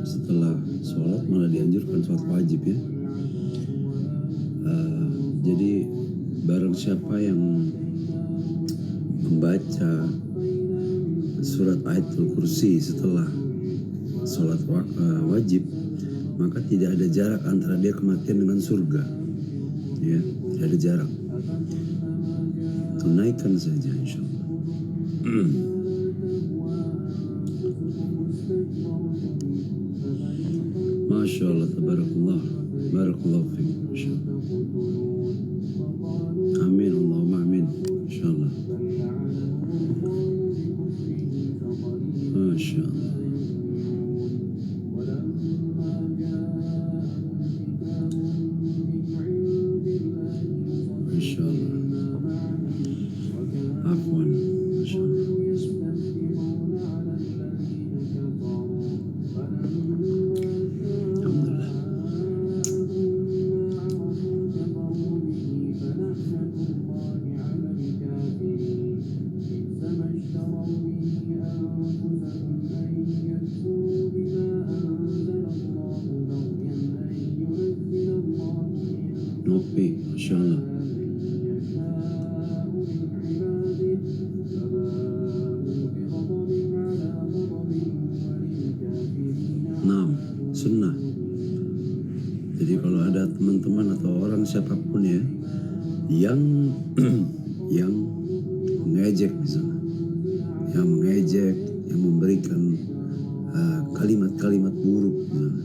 setelah sholat malah dianjurkan sholat wajib ya. Jadi barang siapa yang membaca surat Ayatul Kursi setelah sholat wajib, maka tidak ada jarak antara dia kematian dengan surga ya, tidak ada jarak. Tunaikan saja insyaallah. Masya Allah, tabarakallah, barakallahu fiik, Masya Allah. Amin, Allahumma amin, Insya Allah. Masya Allah. Masya Allah. Afwan, Masya Allah. Alhamdulillah. Ngopi, Masya Allah. Sunnah. Jadi kalau ada teman-teman atau orang siapapun ya yang yang mengejek misalnya, yang mengejek, yang memberikan kalimat-kalimat buruk misalnya.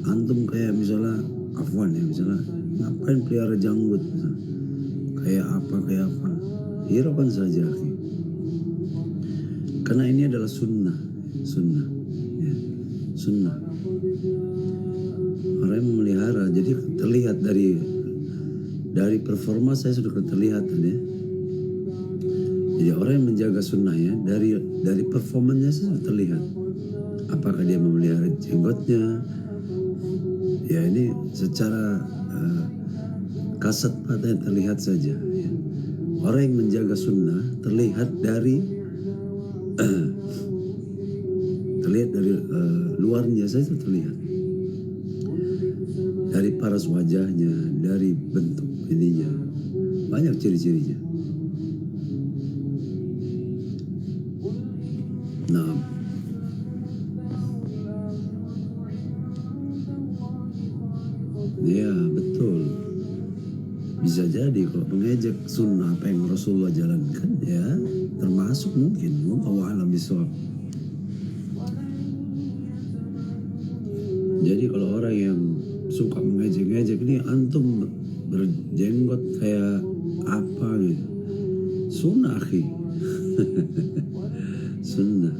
Antum kayak misalnya afwan ya, misalnya ngapain pelihara janggut misalnya. Kayak apa, hiraukan saja akhi. Karena ini adalah sunnah ya. Sunnah. Orang yang memelihara, jadi terlihat dari performa saya sudah terlihat ya. Jadi orang yang menjaga sunnahnya dari performanya saya sudah terlihat. Apakah dia memelihara jenggotnya? Ya ini secara kasat mata terlihat saja. Ya. Orang yang menjaga sunnah terlihat dari luarnya saja terlihat. Dari paras wajahnya, dari bentuk ininya, banyak ciri-cirinya. Nah, ya betul. Bisa jadi kalau mengejek sunnah apa yang Rasulullah jalankan ya, termasuk mungkin wallahu a'lam bishawab. Jadi kalau orang yang suka mengejek-ngejek, ini antum berjenggot kayak apa gitu, sunnah akhi. Sunnah.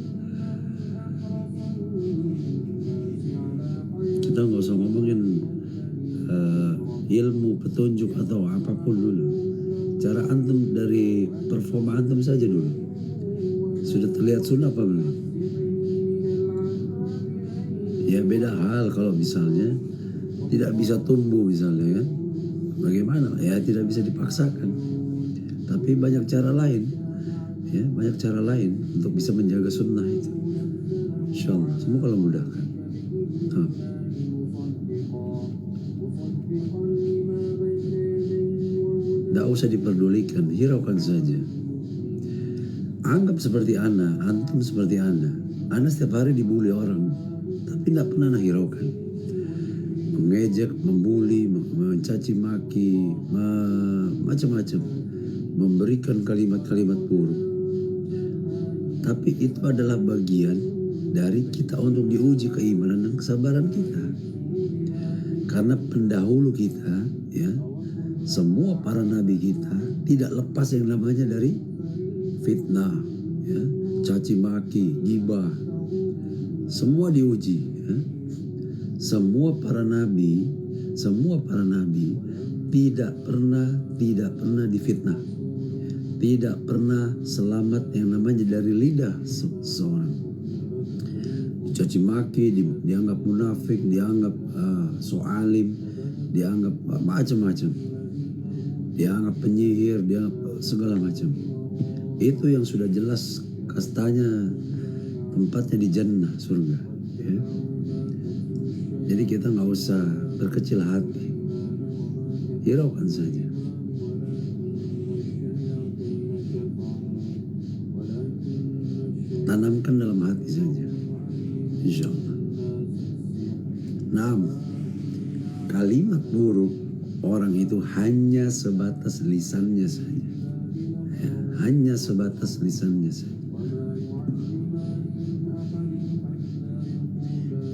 Kita nggak usah ngomongin ilmu, petunjuk atau apapun dulu. Cara antum dari performa antum saja dulu. Sudah terlihat sunnah apa belum? Ya beda hal kalau misalnya tidak bisa tumbuh misalnya kan. Bagaimana? Ya tidak bisa dipaksakan. Tapi banyak cara lain. Ya, banyak cara lain untuk bisa menjaga sunnah itu. Insyaallah, semoga Allah mudahkan. Tidak usah diperdulikan, hiraukan saja. Anggap seperti ana, antum seperti ana. Ana setiap hari dibully orang, tapi tidak pernah hiraukan. Mengejek, membuli, mencaci maki, macam-macam, memberikan kalimat-kalimat buruk. Tapi itu adalah bagian dari kita untuk diuji keimanan dan kesabaran kita. Karena pendahulu kita, ya, semua para nabi kita tidak lepas yang namanya dari fitnah, ya, caci maki, ghibah, semua diuji. Ya. Semua para nabi tidak pernah difitnah. Tidak pernah selamat yang namanya dari lidah seseorang. Dicaci maki, dianggap munafik, dianggap soalim, dianggap macam-macam, dianggap penyihir, dianggap segala macam. Itu yang sudah jelas kastanya tempatnya di jannah, surga. Ya. Jadi kita nggak usah berkecil hati, hiraukan saja. Tanamkan dalam hati saja, insya Allah. Nah, kalimat buruk orang itu hanya sebatas lisannya saja, ya, hanya sebatas lisannya saja.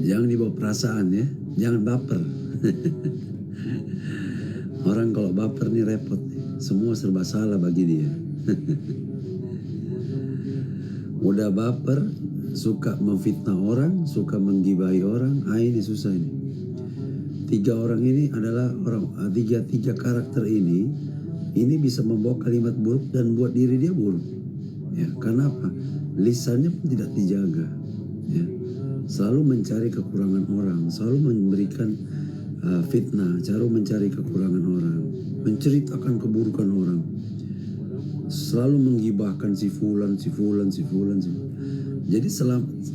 Jangan dibawa perasaan ya, jangan baper. Orang kalau baper nih repot nih. Semua serba salah bagi dia. Udah baper, suka memfitnah orang, suka menggibahi orang, ini susah ini. Tiga orang ini adalah tiga karakter ini bisa membawa kalimat buruk dan buat diri dia buruk. Ya, karena apa? Lisannya pun tidak dijaga. Ya. Selalu mencari kekurangan orang, selalu memberikan fitnah, selalu mencari kekurangan orang, menceritakan keburukan orang, selalu menggibahkan si fulan. Jadi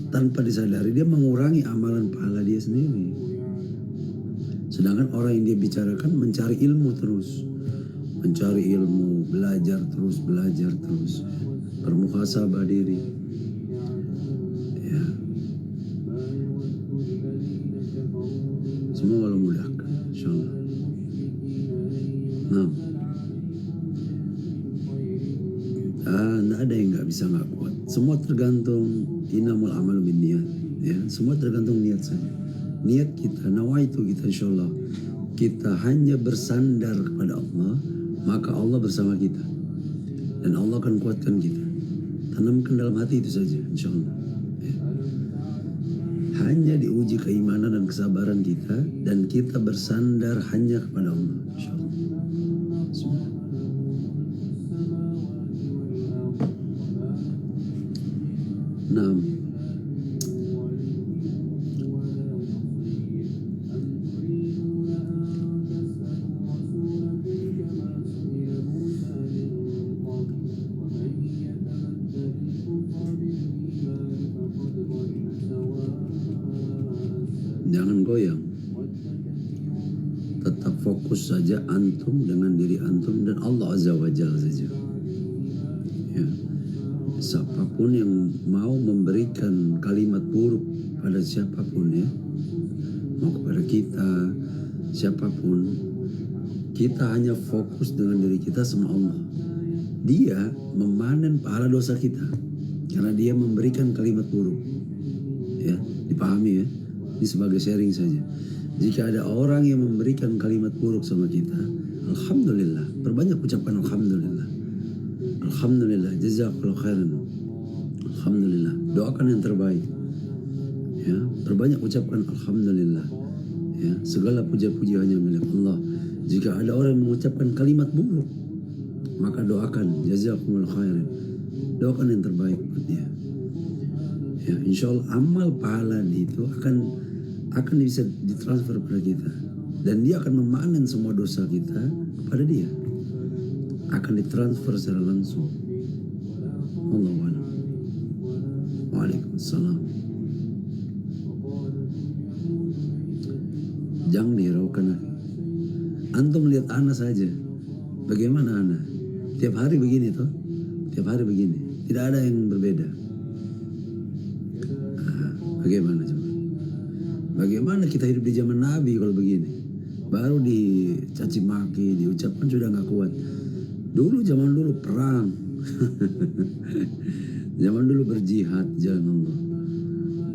tanpa disadari dia mengurangi amalan pahala dia sendiri. Sedangkan orang yang dia bicarakan mencari ilmu terus, mencari ilmu, belajar terus, bermuhasabah diri. Ya. Semua Allah mudahkan, insyaallah. Nah, tidak ada yang nggak bisa nggak kuat. Semua tergantung innamal amalu binniyat. Ya, semua tergantung niat saja. Niat kita, nawaitu kita, insyaallah kita hanya bersandar kepada Allah, maka Allah bersama kita dan Allah akan kuatkan kita. Tanamkan dalam hati itu saja, insyaallah. Ya. Hanya diuji keimanan dan kesabaran kita, dan kita bersandar hanya kepada Allah, insyaallah. Nah, jangan goyang, tetap fokus saja antum dengan diri antum dan Allah Azza wa Jalla saja. Ya. Siapapun yang mau memberikan kalimat buruk pada siapapun, ya, mau kepada kita, siapapun, kita hanya fokus dengan diri kita sama Allah. Dia memanen pahala dosa kita karena dia memberikan kalimat buruk. Ya, dipahami ya. Ini sebagai sharing saja. Jika ada orang yang memberikan kalimat buruk sama kita, alhamdulillah, perbanyak ucapkan alhamdulillah. Alhamdulillah, jazakallahu khairan. Alhamdulillah, doakan yang terbaik. Ya, perbanyak ucapkan alhamdulillah. Ya, segala puja-puji hanya milik Allah. Jika ada orang yang mengucapkan kalimat buruk, maka doakan jazakumullahu khairan. Doakan yang terbaik buat dia. Ya, insyaallah amal pahala itu akan bisa ditransfer kepada kita, dan dia akan memanen semua dosa kita kepada dia, akan ditransfer secara langsung. Allahu a'lam. Waalaikumsalam. Jangan dihiraukan. Antum lihat Ana saja, bagaimana Ana tiap hari begini toh, tiap hari begini, tidak ada yang berbeda. Bagaimana coba? Bagaimana kita hidup di zaman Nabi kalau begini? Baru dicaci maki, diucapkan sudah nggak kuat. Zaman dulu perang, zaman dulu berjihad jalan Allah.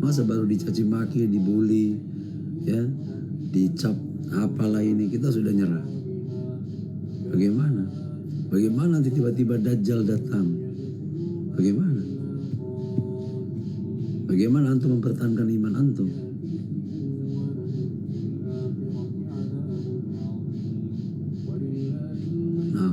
Masa baru dicaci maki, dibully, ya, dicap apalah ini, kita sudah nyerah. Bagaimana? Bagaimana nanti tiba-tiba Dajjal datang? Bagaimana? Bagaimana antum mempertahankan iman antum? Nah,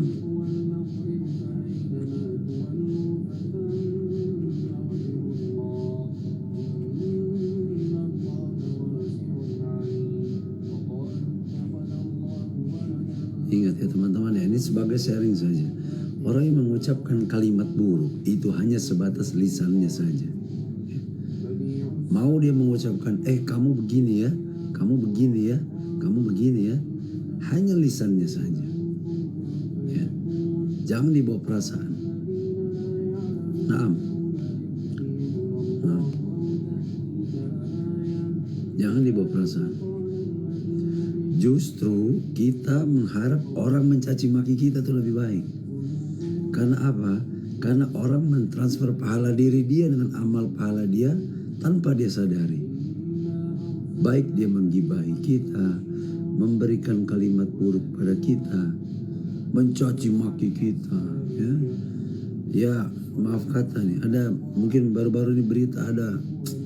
ingat ya teman-teman ya, ini sebagai sharing saja. Orang yang mengucapkan kalimat buruk itu hanya sebatas lisannya saja. Mau dia mengucapkan, kamu begini ya, kamu begini ya, kamu begini ya, hanya lisannya saja. Ya. Jangan dibawa perasaan. Naam. Naam. Jangan dibawa perasaan. Justru kita mengharap orang mencaci maki kita itu lebih baik. Karena apa? Karena orang mentransfer pahala diri dia dengan amal pahala dia tanpa dia sadari. Baik dia menggibahi kita, memberikan kalimat buruk pada kita, mencaci maki kita, ya. Ya, maaf kata nih, ada mungkin baru-baru ini berita ada,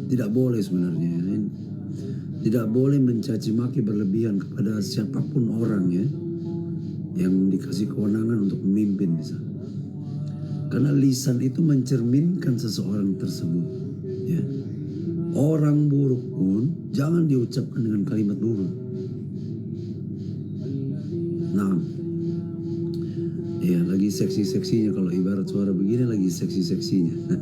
tidak boleh sebenarnya, ya. Tidak boleh mencaci maki berlebihan kepada siapapun orang, ya, yang dikasih kewenangan untuk memimpin misalnya. Karena lisan itu mencerminkan seseorang tersebut, ya. Orang buruk pun jangan diucapkan dengan kalimat buruk. Nah, ya lagi seksi-seksinya, kalau ibarat suara begini lagi seksi-seksinya.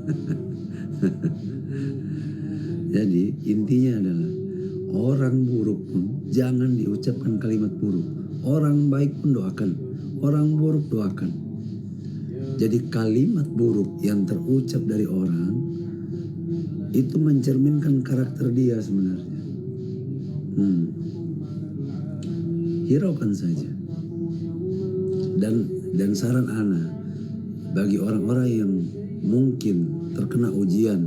Jadi intinya adalah orang buruk pun jangan diucapkan kalimat buruk. Orang baik pun doakan, orang buruk doakan. Jadi kalimat buruk yang terucap dari orang itu mencerminkan karakter dia sebenarnya. Hiraukan saja. Dan saran ana bagi orang-orang yang mungkin terkena ujian,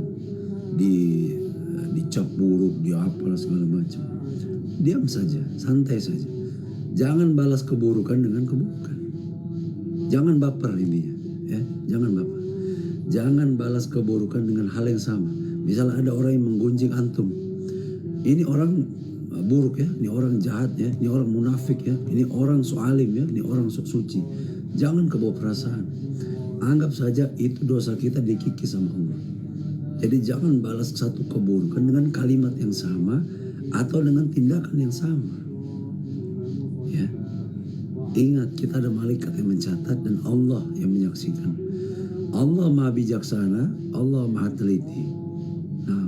dicap buruk, apalah segala macam, diam saja, santai saja. Jangan balas keburukan dengan keburukan. Jangan baper intinya, ya. Jangan baper. Jangan balas keburukan dengan hal yang sama. Misalnya ada orang yang menggunjing antum, ini orang buruk ya, ini orang jahat ya, ini orang munafik ya, ini orang soalim ya, ini orang sok suci. Jangan kebawa perasaan. Anggap saja itu dosa kita dikikis sama Allah. Jadi jangan balas satu keburukan dengan kalimat yang sama atau dengan tindakan yang sama. Ya. Ingat, kita ada malaikat yang mencatat dan Allah yang menyaksikan. Allah Maha bijaksana, Allah Maha teliti. Nah,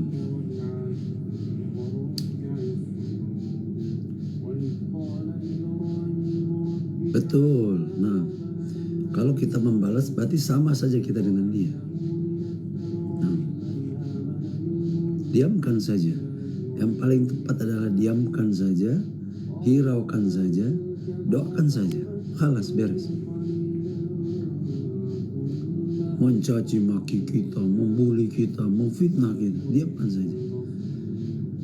betul. Nah, kalau kita membalas berarti sama saja kita dengan dia. Nah, diamkan saja. Yang paling tepat adalah diamkan saja, hiraukan saja, doakan saja. Khalas, beres. Mencaci maki kita, membuli kita, memfitnah kita, diamkan saja.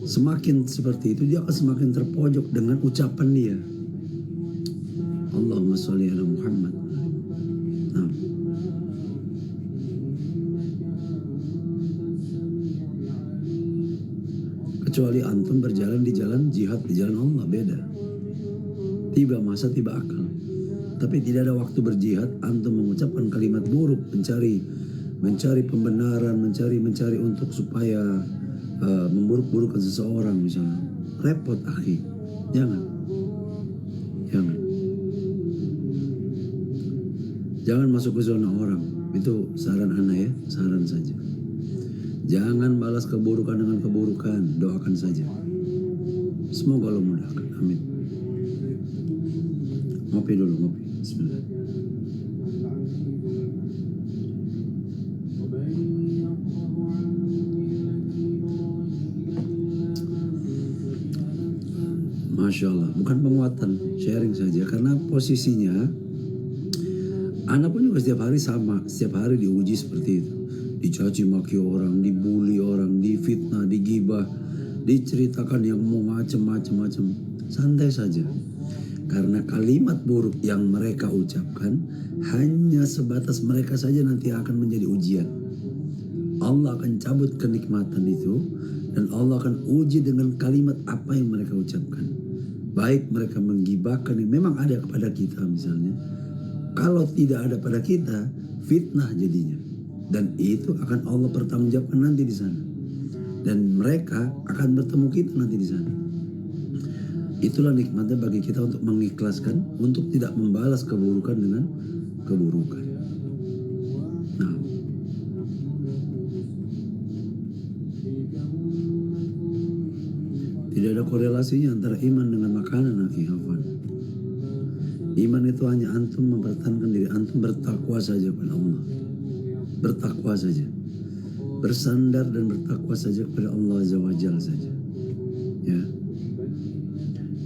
Semakin seperti itu dia akan semakin terpojok dengan ucapan dia. Allahumma sholli ala Muhammad. Nah. Kecuali antum berjalan di jalan jihad, di jalan Allah, beda. Tiba masa, tiba akal. Tapi tidak ada waktu berjihad, antum mengucapkan kalimat buruk, mencari pembenaran, mencari untuk supaya memburuk-burukkan seseorang misalnya. Repot akhi. Jangan. Jangan masuk ke zona orang. Itu saran ana ya, saran saja. Jangan balas keburukan dengan keburukan, doakan saja. Semoga Allah mudahkan. Amin. Ngopi dulu, ngopi. Bismillah. Masya Allah, bukan penguatan, sharing saja. Karena posisinya, anak pun juga setiap hari sama, setiap hari diuji seperti itu. Dicaci maki orang, dibully orang, difitnah, digibah, diceritakan yang mau macam-macam. Santai saja. Karena kalimat buruk yang mereka ucapkan hanya sebatas mereka saja nanti akan menjadi ujian. Allah akan cabut kenikmatan itu dan Allah akan uji dengan kalimat apa yang mereka ucapkan. Baik mereka menggibahkan yang memang ada kepada kita misalnya. Kalau tidak ada pada kita, fitnah jadinya. Dan itu akan Allah pertanggungjawabkan nanti di sana. Dan mereka akan bertemu kita nanti di sana. Itulah nikmatnya bagi kita untuk mengikhlaskan, untuk tidak membalas keburukan dengan keburukan. Nah, Tidak ada korelasinya antara iman dengan makanan, akhi Afwan. Iman itu hanya antum mempertahankan diri antum bertakwa saja kepada Allah. Bertakwa saja. Bersandar dan bertakwa saja kepada Allah Azza wa Jalla saja. Ya.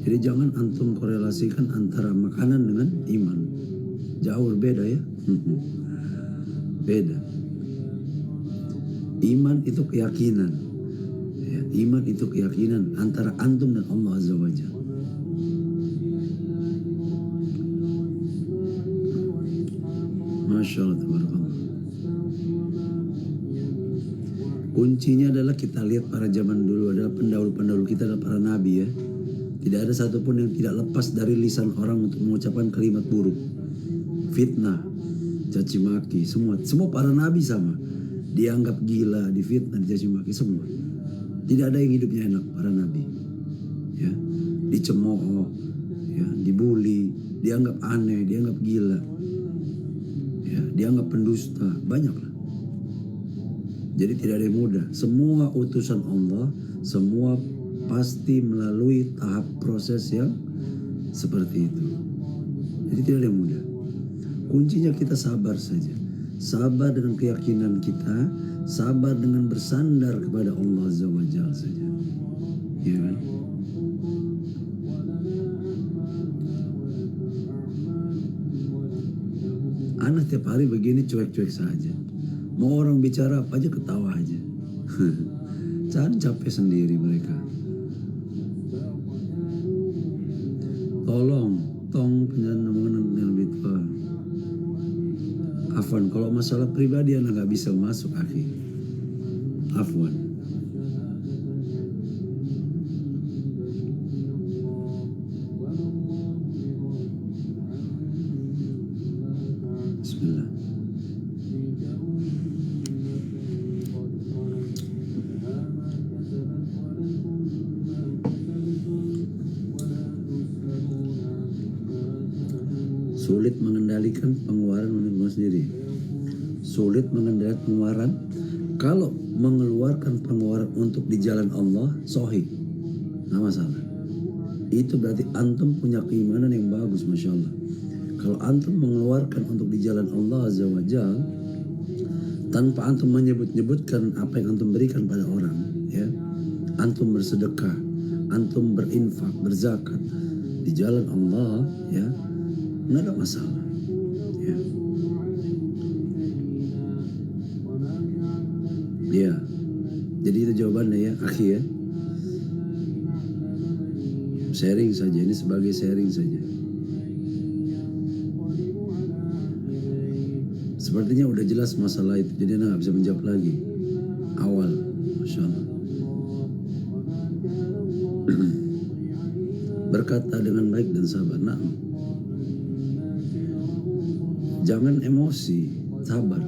Jadi jangan antum korelasikan antara makanan dengan iman. Jauh berbeda ya. Beda. Iman itu keyakinan. Ya, iman itu keyakinan antara antum dan Allah Azza wa Jalla. Masya Allah, tabarakallah. Kuncinya adalah kita lihat para zaman dulu adalah pendahulu-pendahulu kita adalah para nabi ya. Tidak ada satupun yang tidak lepas dari lisan orang untuk mengucapkan kalimat buruk, fitnah, caci maki, semua para nabi sama. Dianggap gila, difitnah, dicaci maki semua. Tidak ada yang hidupnya enak para nabi. Ya, dicemooh, ya, dibully, dianggap aneh, dianggap gila. Ya, dianggap pendusta, banyaklah. Jadi tidak ada yang mudah. Semua utusan Allah, semua pasti melalui tahap proses yang seperti itu. Jadi tidak ada yang mudah. Kuncinya kita sabar saja. Sabar dengan keyakinan kita, sabar dengan bersandar kepada Allah Azza wa Jalla saja. Ya kan? Anak tiap hari begini cuek-cuek saja. Mau orang bicara apa aja ketawa aja. Jangan capek sendiri mereka. Tong penyanyi lebih tua. Afwan, kalau masalah pribadi anak gak bisa masuk akhi. Afwan. Bismillah. Sulit mengendalikan pengeluaran menurut sendiri. Sulit mengendalikan pengeluaran. Kalau mengeluarkan pengeluaran untuk di jalan Allah, sahih, nggak masalah. Itu berarti antum punya keimanan yang bagus, masya Allah. Kalau antum mengeluarkan untuk di jalan Allah Azza wa Jalla, tanpa antum menyebut-nyebutkan apa yang antum berikan pada orang, ya, antum bersedekah, antum berinfak, berzakat di jalan Allah, ya, nggak ada masalah. Ya. Ya. Jadi itu jawabannya ya, akhi ya. Sharing saja, ini sebagai sharing saja. Sepertinya udah jelas masalah itu, jadi anda nggak bisa menjawab lagi. Awal, masya Allah. Berkata dengan baik dan sabar. Nah, jangan emosi, sabar.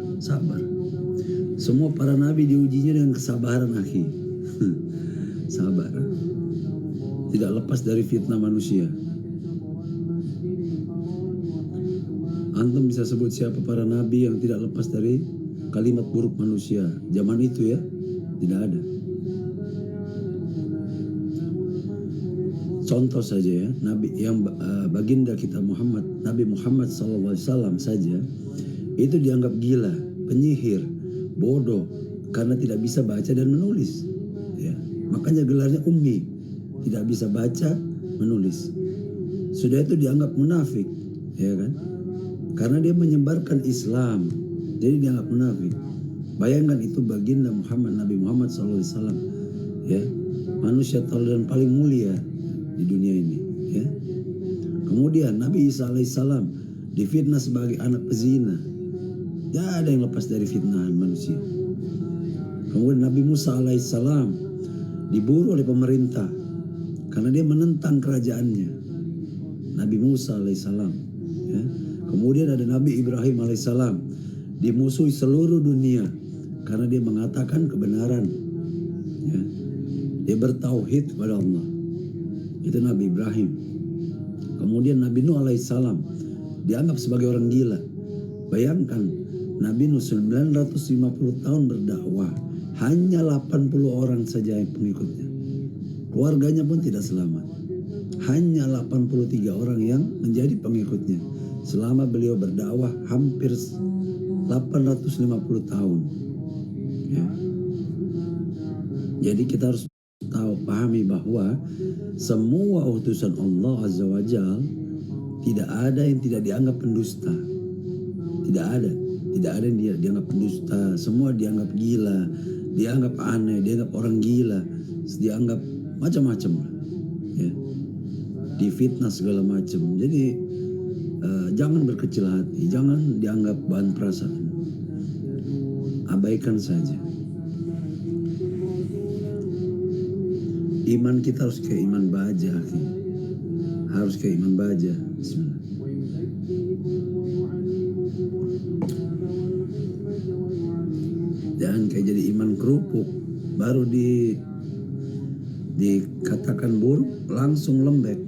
Semua para nabi diujinya dengan kesabaran, akhi. Sabar. Tidak lepas dari fitnah manusia. Antum bisa sebut siapa para nabi yang tidak lepas dari kalimat buruk manusia. Zaman itu ya, tidak ada. Contoh saja ya, nabi yang baginda kita Muhammad, Nabi Muhammad SAW saja itu dianggap gila, penyihir, bodoh karena tidak bisa baca dan menulis. Ya, makanya gelarnya ummi, tidak bisa baca, menulis. Sudah itu dianggap munafik, ya kan? Karena dia menyebarkan Islam, jadi dianggap munafik. Bayangkan itu baginda Muhammad, Nabi Muhammad SAW, ya, manusia toleran paling mulia di dunia ini, ya. Kemudian Nabi Isa alaihissalam difitnah sebagai anak pezina. Ya, ada yang lepas dari fitnahan manusia. Kemudian Nabi Musa alaihissalam diburu oleh pemerintah karena dia menentang kerajaannya. Nabi Musa alaihissalam, ya. Kemudian ada Nabi Ibrahim alaihissalam dimusuhi seluruh dunia karena dia mengatakan kebenaran, ya. Dia bertauhid kepada Allah. Itu Nabi Ibrahim. Kemudian Nabi Nuh alaihissalam dianggap sebagai orang gila. Bayangkan Nabi Nuh 950 tahun berdakwah, hanya 80 orang saja yang pengikutnya. keluarganya pun tidak selamat. Hanya 83 orang yang menjadi pengikutnya selama beliau berdakwah hampir 850 tahun. Ya. Jadi kita harus pahami bahwa semua utusan Allah Azza wa Jal tidak ada yang tidak dianggap pendusta. Tidak ada yang dianggap pendusta. Semua dianggap gila, dianggap aneh, dianggap orang gila, dianggap macam-macam lah. Ya. Difitnah segala macam. Jadi jangan berkecil hati, jangan dianggap bahan perasaan. Abaikan saja. Iman kita harus kayak iman baja, harus kayak iman baja. Bismillah. Jangan kayak jadi iman kerupuk, baru dikatakan buruk langsung lembek.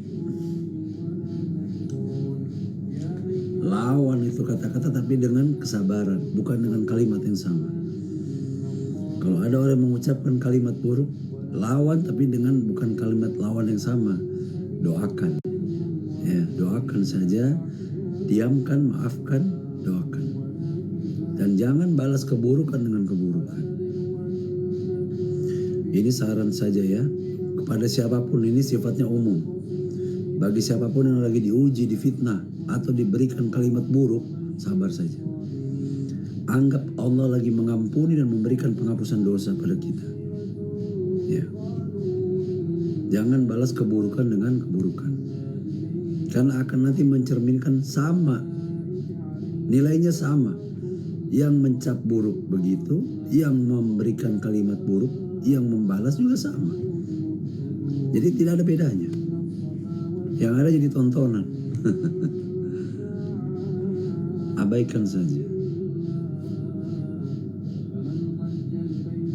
Lawan itu kata-kata tapi dengan kesabaran, bukan dengan kalimat yang sama. Kalau ada orang yang mengucapkan kalimat buruk, lawan tapi dengan bukan kalimat lawan yang sama. Doakan. Ya, doakan saja, diamkan, maafkan, doakan. Dan jangan balas keburukan dengan keburukan. Ini saran saja ya, kepada siapapun, ini sifatnya umum. Bagi siapapun yang lagi diuji, difitnah, atau diberikan kalimat buruk, sabar saja. Anggap Allah lagi mengampuni dan memberikan penghapusan dosa pada kita. Ya. Jangan balas keburukan dengan keburukan. Karena akan nanti mencerminkan sama. Nilainya sama. Yang mencap buruk begitu, yang memberikan kalimat buruk, yang membalas juga sama. Jadi tidak ada bedanya. Yang ada jadi tontonan. Abaikan saja.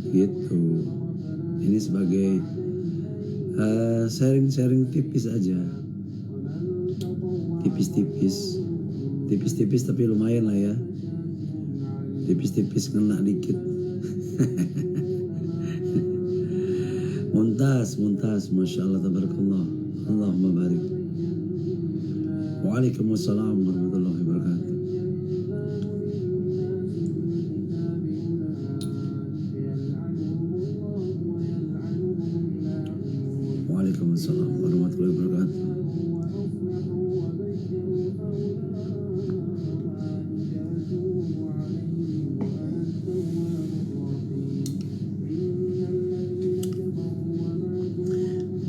Gitu. Ini sebagai sharing-sharing tipis aja. Tipis-tipis tapi lumayan lah ya. Tipis-tipis kena dikit. Muntas, Masya Allah, tabarakallah. Allahumma barik. Waalaikumsalam warahmatullahi wabarakatuh. Waalaikumsalam warahmatullahi wabarakatuh.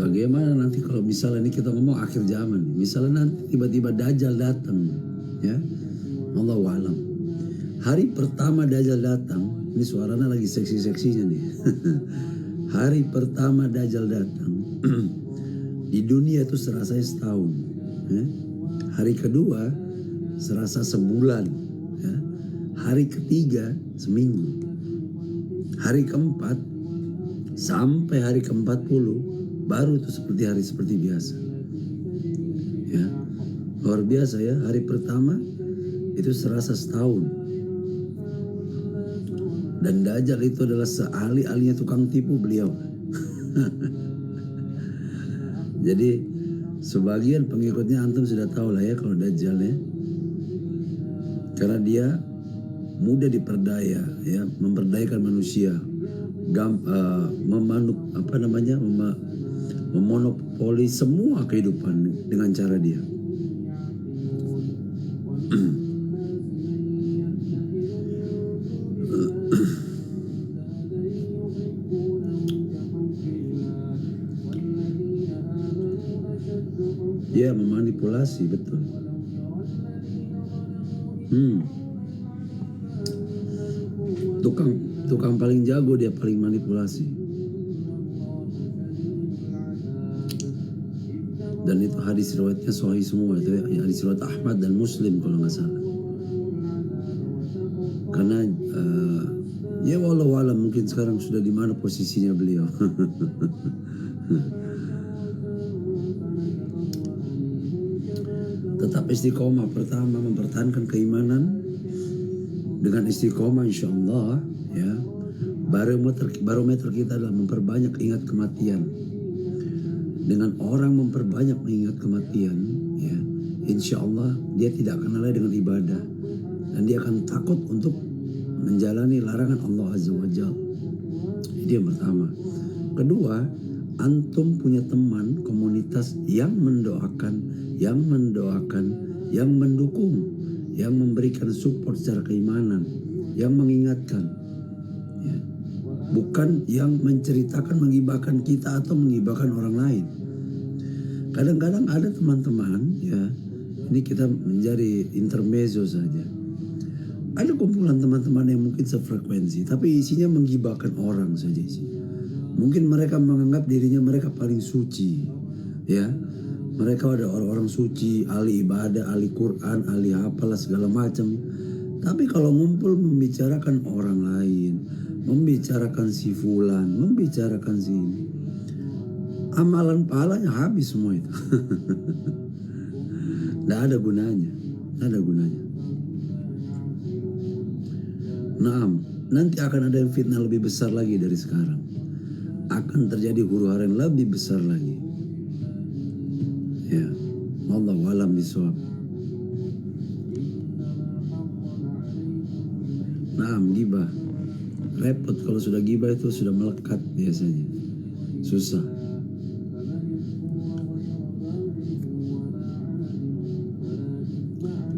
Bagaimana nanti kalau misalnya ini kita ngomong akhir zaman, misalnya nanti tiba-tiba Dajjal datang, ya, Allahu a'lam. Hari pertama Dajjal datang, ini suaranya lagi seksi-seksinya nih. Hari pertama Dajjal datang, di dunia itu serasa setahun. Ya. Hari kedua serasa sebulan. Ya. Hari ketiga seminggu. Hari keempat sampai hari ke-40 baru itu seperti biasa. Ya. Luar biasa ya, hari pertama itu serasa setahun. Dan Dajjal itu adalah seahli-ahlinya tukang tipu beliau. Jadi sebagian pengikutnya antum sudah tahu lah ya kalau Dajjal ya. Karena dia mudah diperdaya ya, memperdayakan manusia. Memonopoli semua kehidupan dengan cara dia. Ya, memanipulasi, betul. Tukang paling jago, dia paling manipulasi. Dan itu hadis riwayatnya sahih semua itu ya, hadis riwayat Ahmad dan Muslim kalau nggak salah. Karena ya wallahu alam mungkin sekarang sudah di mana posisinya beliau. Tetap istiqomah, pertama mempertahankan keimanan. Dengan istiqomah insya Allah ya, barometer kita adalah memperbanyak ingat kematian. Dengan orang memperbanyak mengingat kematian, ya, insya Allah dia tidak akan lalai dengan ibadah dan dia akan takut untuk menjalani larangan Allah Azza wa Jalla. Itu yang pertama. Kedua, antum punya teman komunitas yang mendoakan, yang mendukung, yang memberikan support secara keimanan, yang mengingatkan, ya. Bukan yang menceritakan, menggibahkan kita atau menggibahkan orang lain. Kadang-kadang ada teman-teman, ya, ini kita menjadi intermezzo saja. Ada kumpulan teman-teman yang mungkin sefrekuensi, tapi isinya menggibahkan orang saja sih. Mungkin mereka menganggap dirinya mereka paling suci, ya. Mereka ada orang-orang suci, ahli ibadah, ahli Quran, ahli apalah segala macam. Tapi kalau ngumpul membicarakan orang lain, membicarakan si fulan, membicarakan si ini, amalan pahalanya habis semua itu. Nggak ada gunanya, nggak ada gunanya. Nah, nanti akan ada yang fitnah lebih besar lagi dari sekarang. Akan terjadi huru-hara yang lebih besar lagi. Ya, wallahu a'lam bishawab. Nah, gibah. Repot kalau sudah gibah itu sudah melekat biasanya. Susah.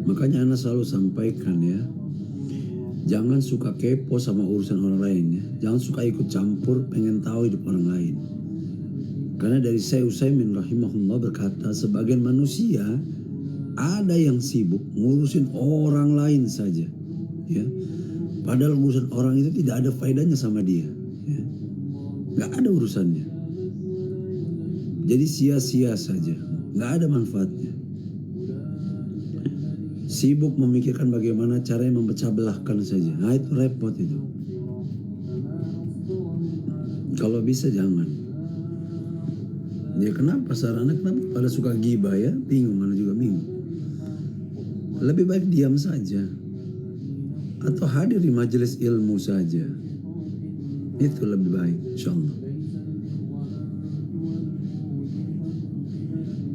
Makanya Ana selalu sampaikan, ya, jangan suka kepo sama urusan orang lain, ya. Jangan suka ikut campur pengen tahu hidup orang lain. Karena dari Syekh Utsaimin rahimahullah berkata, sebagian manusia ada yang sibuk ngurusin orang lain saja, ya. Padahal urusan orang itu tidak ada faedahnya sama dia, ya. Nggak ada urusannya. Jadi sia-sia saja, nggak ada manfaatnya. Sibuk memikirkan bagaimana caranya memecah belahkan saja. Nah, itu repot itu. Kalau bisa jangan. Ya kenapa sarana, kenapa pada suka gibah, ya? Bingung, mana juga bingung. Lebih baik diam saja. Atau hadir di majelis ilmu saja. Itu lebih baik, insyaallah.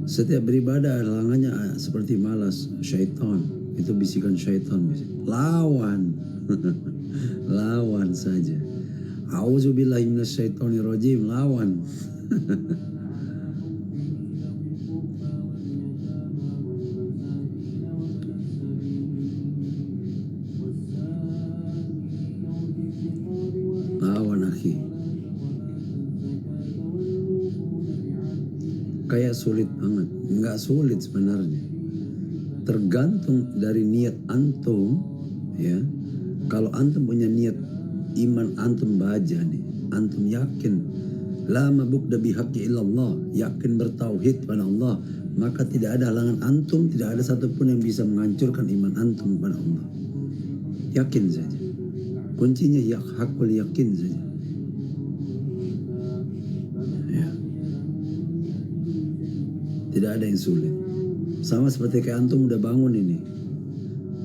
Setiap beribadah halangannya seperti malas, syaitan. Itu bisikan syaitan. Lawan. Lawan saja. A'udzubillahi minasyaitonirrajim, lawan. Lawan, akhi. Kayak sulit banget. Enggak sulit sebenarnya. Tergantung dari niat antum, ya. Kalau antum punya niat iman, antum baja nih, antum yakin la mabukda bihaqqi illallah, yakin bertauhid pada Allah, maka tidak ada halangan antum, tidak ada satupun yang bisa menghancurkan iman antum pada Allah. Yakin saja. Kuncinya ya hakul yakin saja. Ya. Tidak ada yang sulit. Sama seperti kayak antum udah bangun ini.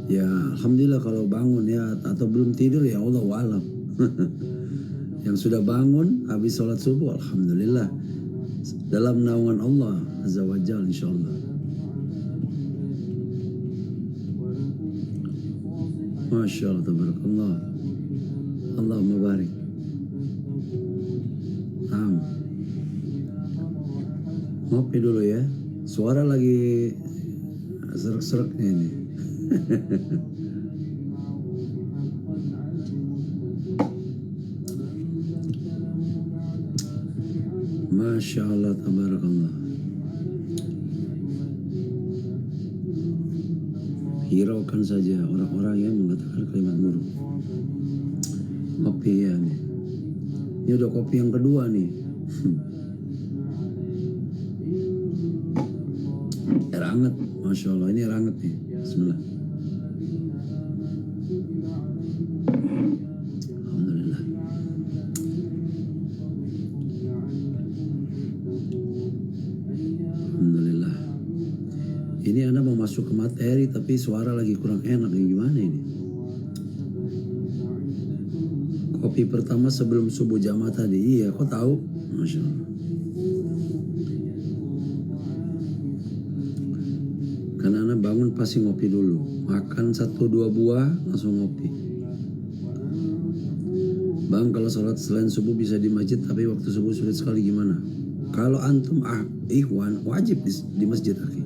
Ya alhamdulillah kalau bangun, ya, atau belum tidur, ya Allah wa'alam. Yang sudah bangun habis sholat subuh, alhamdulillah, dalam naungan Allah Azza wa Jalla insyaallah. Masya Allah, tabarakallah. Allahumma barik. Ngopi dulu ya. Suara lagi serak-seraknya ini. Masya Allah, tabarakallah. Hiraukan saja orang-orang yang mengatakan kalimat buruk. Kopi ya nih. Ini udah kopi yang kedua nih. Air hangat, Masya Allah, ini air hangat nih. Bismillah. Alhamdulillah. Alhamdulillah. Ini Anda mau masuk ke materi tapi suara lagi kurang enak, nih gimana ini? Kopi pertama sebelum subuh jamaah tadi, iya, kok tahu? Masya Allah. Karena anak bangun pasti ngopi dulu. Makan 1-2 buah langsung ngopi. Bang, kalau sholat selain subuh bisa di masjid, tapi waktu subuh sulit sekali, gimana? Kalau antum ikhwan wajib di masjid, akhi.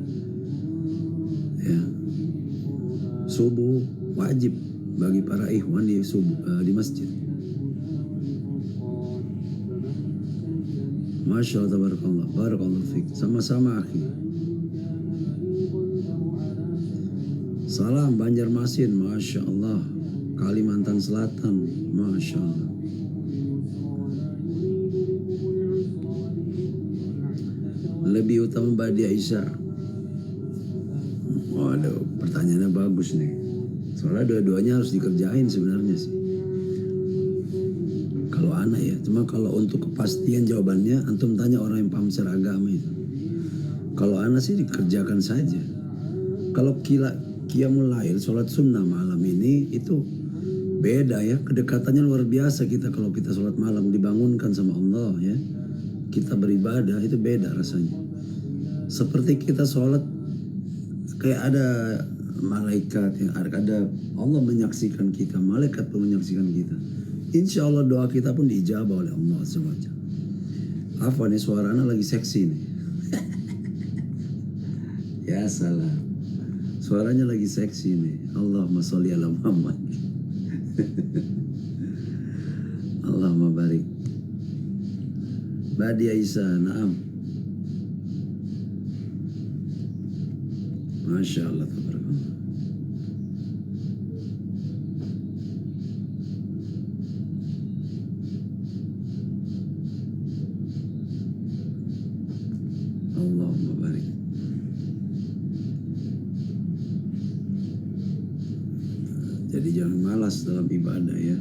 Ya. Subuh wajib bagi para ikhwan di masjid. Masya Allah, tabarakallah, barakallahu fiik. Sama-sama, akhi. Salam Banjarmasin, Masya Allah. Kalimantan Selatan, Masya Allah. Lebih utama Mbak Aisyah. Waduh, pertanyaannya bagus nih. Soalnya dua-duanya harus dikerjain sebenarnya sih. Kalau anak ya, cuma kalau untuk kepastian jawabannya, antum tanya orang yang paham secara agama itu. Kalau anak sih dikerjakan saja. Kalau qiyamul lail, sholat sunnah malam ini itu beda ya, kedekatannya luar biasa kita kalau kita sholat malam dibangunkan sama Allah ya. Kita beribadah itu beda rasanya. Seperti kita sholat kayak ada malaikat yang ada Allah menyaksikan kita, malaikat pun menyaksikan kita. Insya Allah doa kita pun diijabah oleh Allah SWT. Apa nih suara anak lagi seksi nih? Ya salah, suaranya lagi seksi nih. Allahumma sholli ala Muhammad. Allahumma barik. Badi Aisyah, naam. Masya Allah, tabarakallah. Allahumma barik. Jadi jangan malas dalam ibadah ya,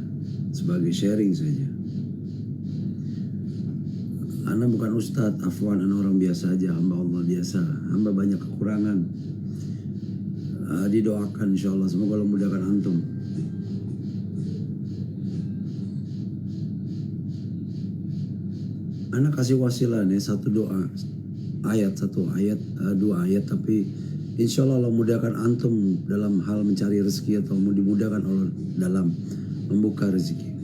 sebagai sharing saja. Ana bukan ustadz, afwan, ana orang biasa aja, hamba Allah biasa, hamba banyak kekurangan. Didoakan insya Allah, semoga Allah mudahkan antum. Ana kasih wasilah nih, satu doa, satu ayat, 2 ayat, tapi insya Allah mudahkan antum dalam hal mencari rezeki atau mau dimudahkan Allah dalam membuka rezeki.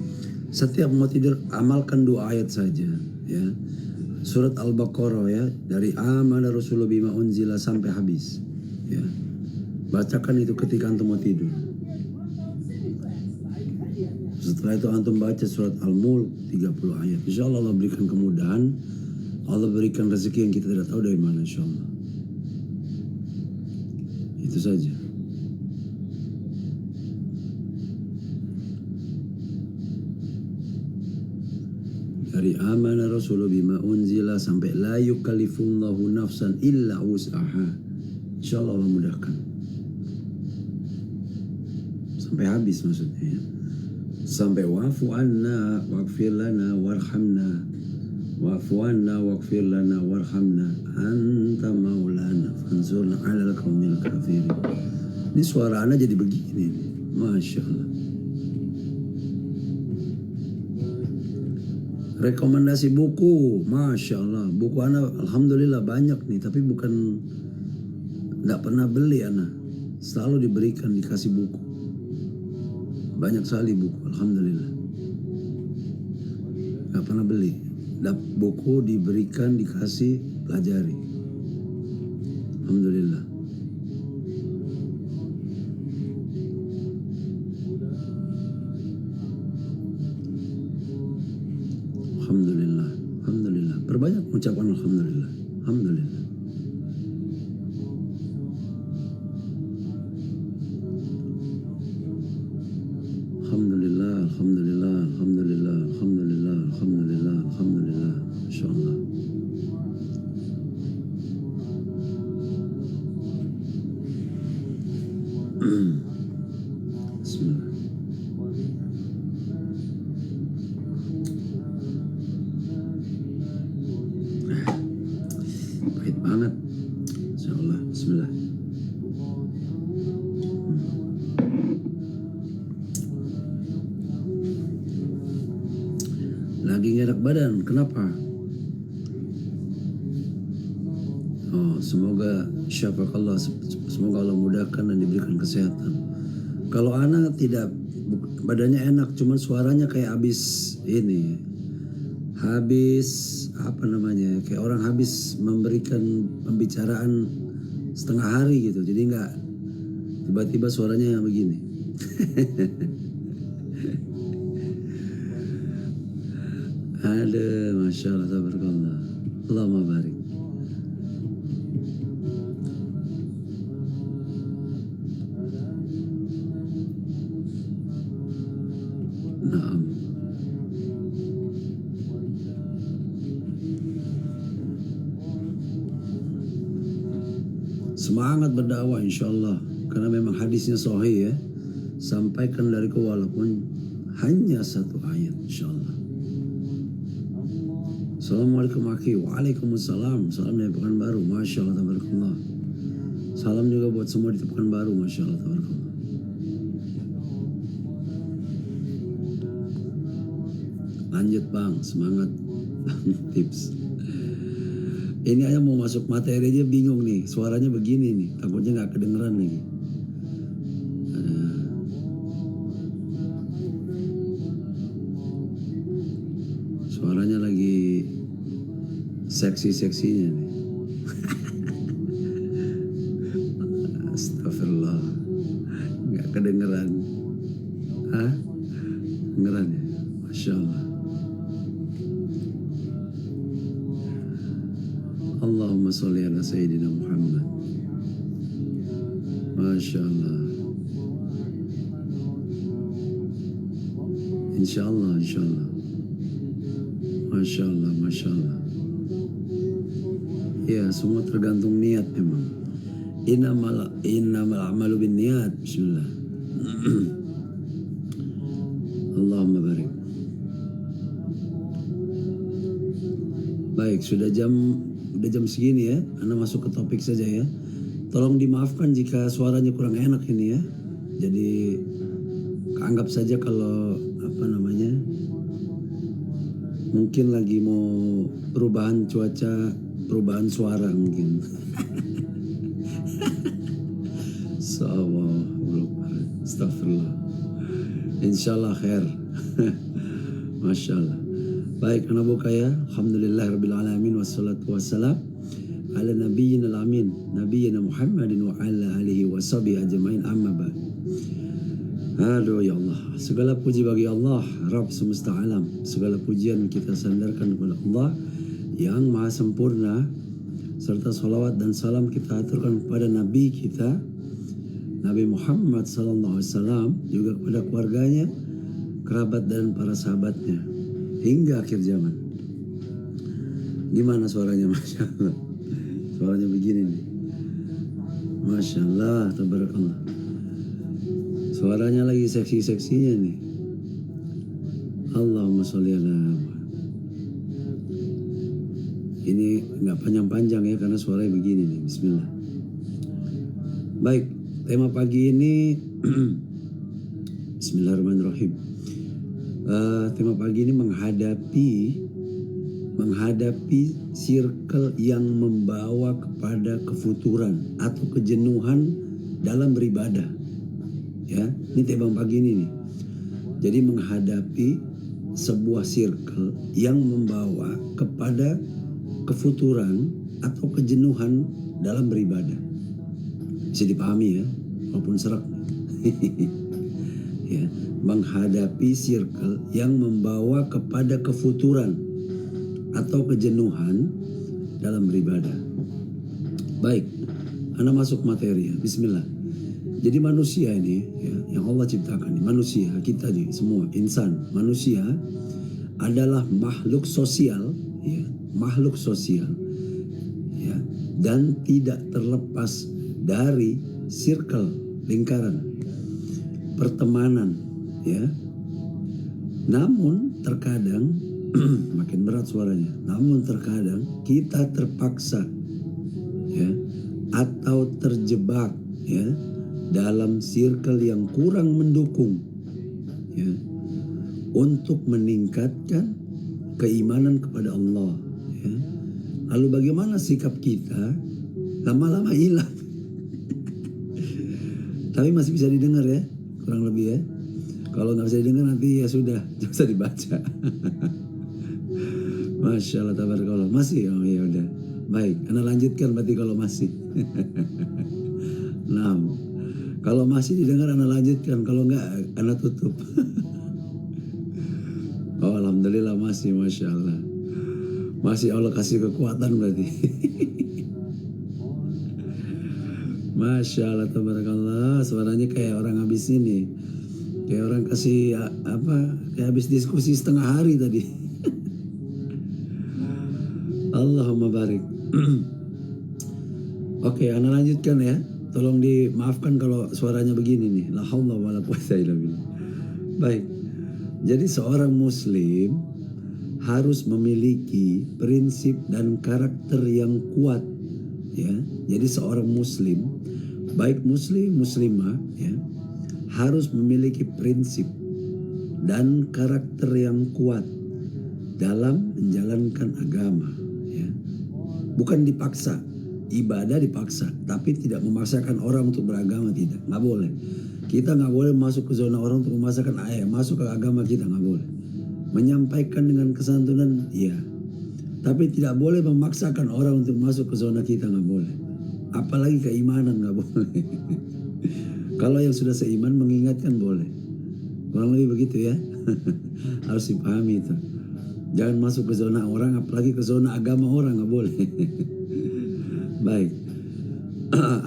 Setiap mau tidur amalkan 2 ayat saja ya. Surat Al-Baqarah ya, dari amana Rasulullah bima unzila sampai habis ya. Bacakan itu ketika antum mau tidur. Setelah itu antum baca surat Al-Mulk 30 ayat. Insya Allah Allah berikan kemudahan, Allah berikan rezeki yang kita tidak tahu dari mana, insya Allah. Itu saja. Dari amana Rasulullah bima unzila sampai la yukallifullahu nafsan illa wus'aha. Insya Allah Allah mudahkan. Sampai habis maksudnya ya. Sampai wa'fu anna waghfir lana warhamna. Wa'fu anna waghfir lana warhamna. Anta maulana fansurna 'alal qaumil kafirin. Ini suara ana jadi begini. Masya Allah. Rekomendasi buku, Masya Allah. Buku ana alhamdulillah banyak nih, tapi bukan nggak pernah beli ana. Selalu diberikan, dikasih buku. Banyak sekali buku, alhamdulillah. Nggak pernah beli. Buku diberikan, dikasih, pelajari. Alhamdulillah. Alhamdulillah, alhamdulillah. Perbanyak ucapan alhamdulillah, alhamdulillah. Alhamdulillah, alhamdulillah, alhamdulillah, alhamdulillah, alhamdulillah, alhamdulillah. Masya Allah. Bismillah. Pahit banget. semoga syafakallah, semoga Allah mudahkan dan diberikan kesehatan. Kalau ana tidak, badannya enak, cuman suaranya kayak habis apa namanya, kayak orang habis memberikan pembicaraan setengah hari gitu. Jadi nggak, tiba-tiba suaranya begini. Ada, masya Allah, tabarakallah, Allahumma barik. Naam. Semangat berdakwah insyaallah, karena memang hadisnya sahih ya. Sampaikan dariku walaupun hanya satu ayat insyaallah. Assalamualaikum akhi. Waalaikumsalam. Salam dari Pekanbaru. Masya Allah tabarakallah. Salam juga buat semua di Pekanbaru. Masya Allah tabarakallah. Lanjut bang, semangat. Tips. Ini aja mau masuk materi aja bingung nih. Suaranya begini nih. Takutnya nggak kedengeran lagi. Suaranya lagi seksi-seksinya nih. Astagfirullah. Nggak kedengeran. Hah? Kedengeran ya? Masya Allah. Allahumma sholli ala Sayyidina Muhammad. Masya Allah. Insya Allah, insya Allah. Masya Allah, masya Allah. Ya, semua tergantung niat memang. Innamal a'malu bin niat. Bismillah. Allahumma barik. Baik, sudah jam segini ya. Anda masuk ke topik saja ya. Tolong dimaafkan jika suaranya kurang enak ini ya. Jadi anggap saja kalau apa namanya, mungkin lagi mau perubahan cuaca, perubahan suara mungkin. Astagfirullah. Insyaallah khair. Masya Allah. Baik, anak buka ya. Alhamdulillah rabbil alamin, wassalatu wassalam ala nabiyyina al-amin, nabiyyina Muhammadin wa ala alihi wa sahbihi ajma'in, amma ba'd. Aduh ya Allah, segala puji bagi Allah, Rabb semesta alam. Segala pujian kita sandarkan kepada Allah yang maha sempurna, serta salawat dan salam kita aturkan kepada Nabi kita, Nabi Muhammad sallallahu alaihi wasallam, juga kepada keluarganya, kerabat dan para sahabatnya hingga akhir zaman. Gimana suaranya? Masya Allah. Suaranya begini nih. Masya Allah, tabarakallah. Suaranya lagi seksi-seksinya nih. Allahumma sholli ala Muhammad. Ini nggak panjang-panjang ya, karena suaranya begini nih. Bismillah. Baik, tema pagi ini Bismillahirrahmanirrahim. Tema pagi ini menghadapi circle yang membawa kepada kefuturan atau kejenuhan dalam beribadah. Ya, ini tema pagi ini nih. Jadi menghadapi sebuah circle yang membawa kepada kefuturan atau kejenuhan dalam beribadah. Bisa dipahami ya, walaupun serak. Ya, menghadapi circle yang membawa kepada kefuturan atau kejenuhan dalam beribadah. Baik, Anda masuk materi ya. Bismillah. Jadi manusia ini ya, yang Allah ciptakan, manusia, kita nih semua insan, manusia adalah makhluk sosial ya, makhluk sosial ya, dan tidak terlepas dari circle, lingkaran pertemanan ya. Namun terkadang makin berat suaranya. Namun terkadang kita terpaksa ya, atau terjebak ya dalam circle yang kurang mendukung ya, untuk meningkatkan keimanan kepada Allah ya. Lalu bagaimana sikap kita lama-lama hilang. Tapi masih bisa didengar ya, kurang lebih ya. Kalau nggak bisa didengar nanti ya sudah, nggak bisa dibaca. Masya Allah, tabarakallah. Masih? Oh ya udah. Baik, Anda lanjutkan berarti kalau masih. Nah, kalau masih didengar Anda lanjutkan, kalau nggak Anda tutup. Oh alhamdulillah masih, Masya Allah. Masih Allah kasih kekuatan berarti. Masya Allah, tabarakallah. Suaranya kayak orang habis ini. Kayak orang kasih apa? Kayak habis diskusi setengah hari tadi. Allahumma barik. Oke, Anda lanjutkan ya. Tolong dimaafkan kalau suaranya begini nih. La haula wala quwwata illa billah. Baik. Jadi seorang muslim harus memiliki prinsip dan karakter yang kuat ya. Jadi seorang muslim, baik muslim muslimah ya, harus memiliki prinsip dan karakter yang kuat dalam menjalankan agama ya. Bukan dipaksa, ibadah dipaksa, tapi tidak memaksakan orang untuk beragama, tidak, nggak boleh. Kita nggak boleh masuk ke zona orang untuk memaksakan masuk ke agama kita, nggak boleh. Menyampaikan dengan kesantunan, iya. Tapi tidak boleh memaksakan orang untuk masuk ke zona kita, nggak boleh. Apalagi keimanan, nggak boleh. Kalau yang sudah seiman mengingatkan boleh. Kurang lebih begitu ya. Harus dipahami itu. Jangan masuk ke zona orang, apalagi ke zona agama orang, nggak boleh. Baik.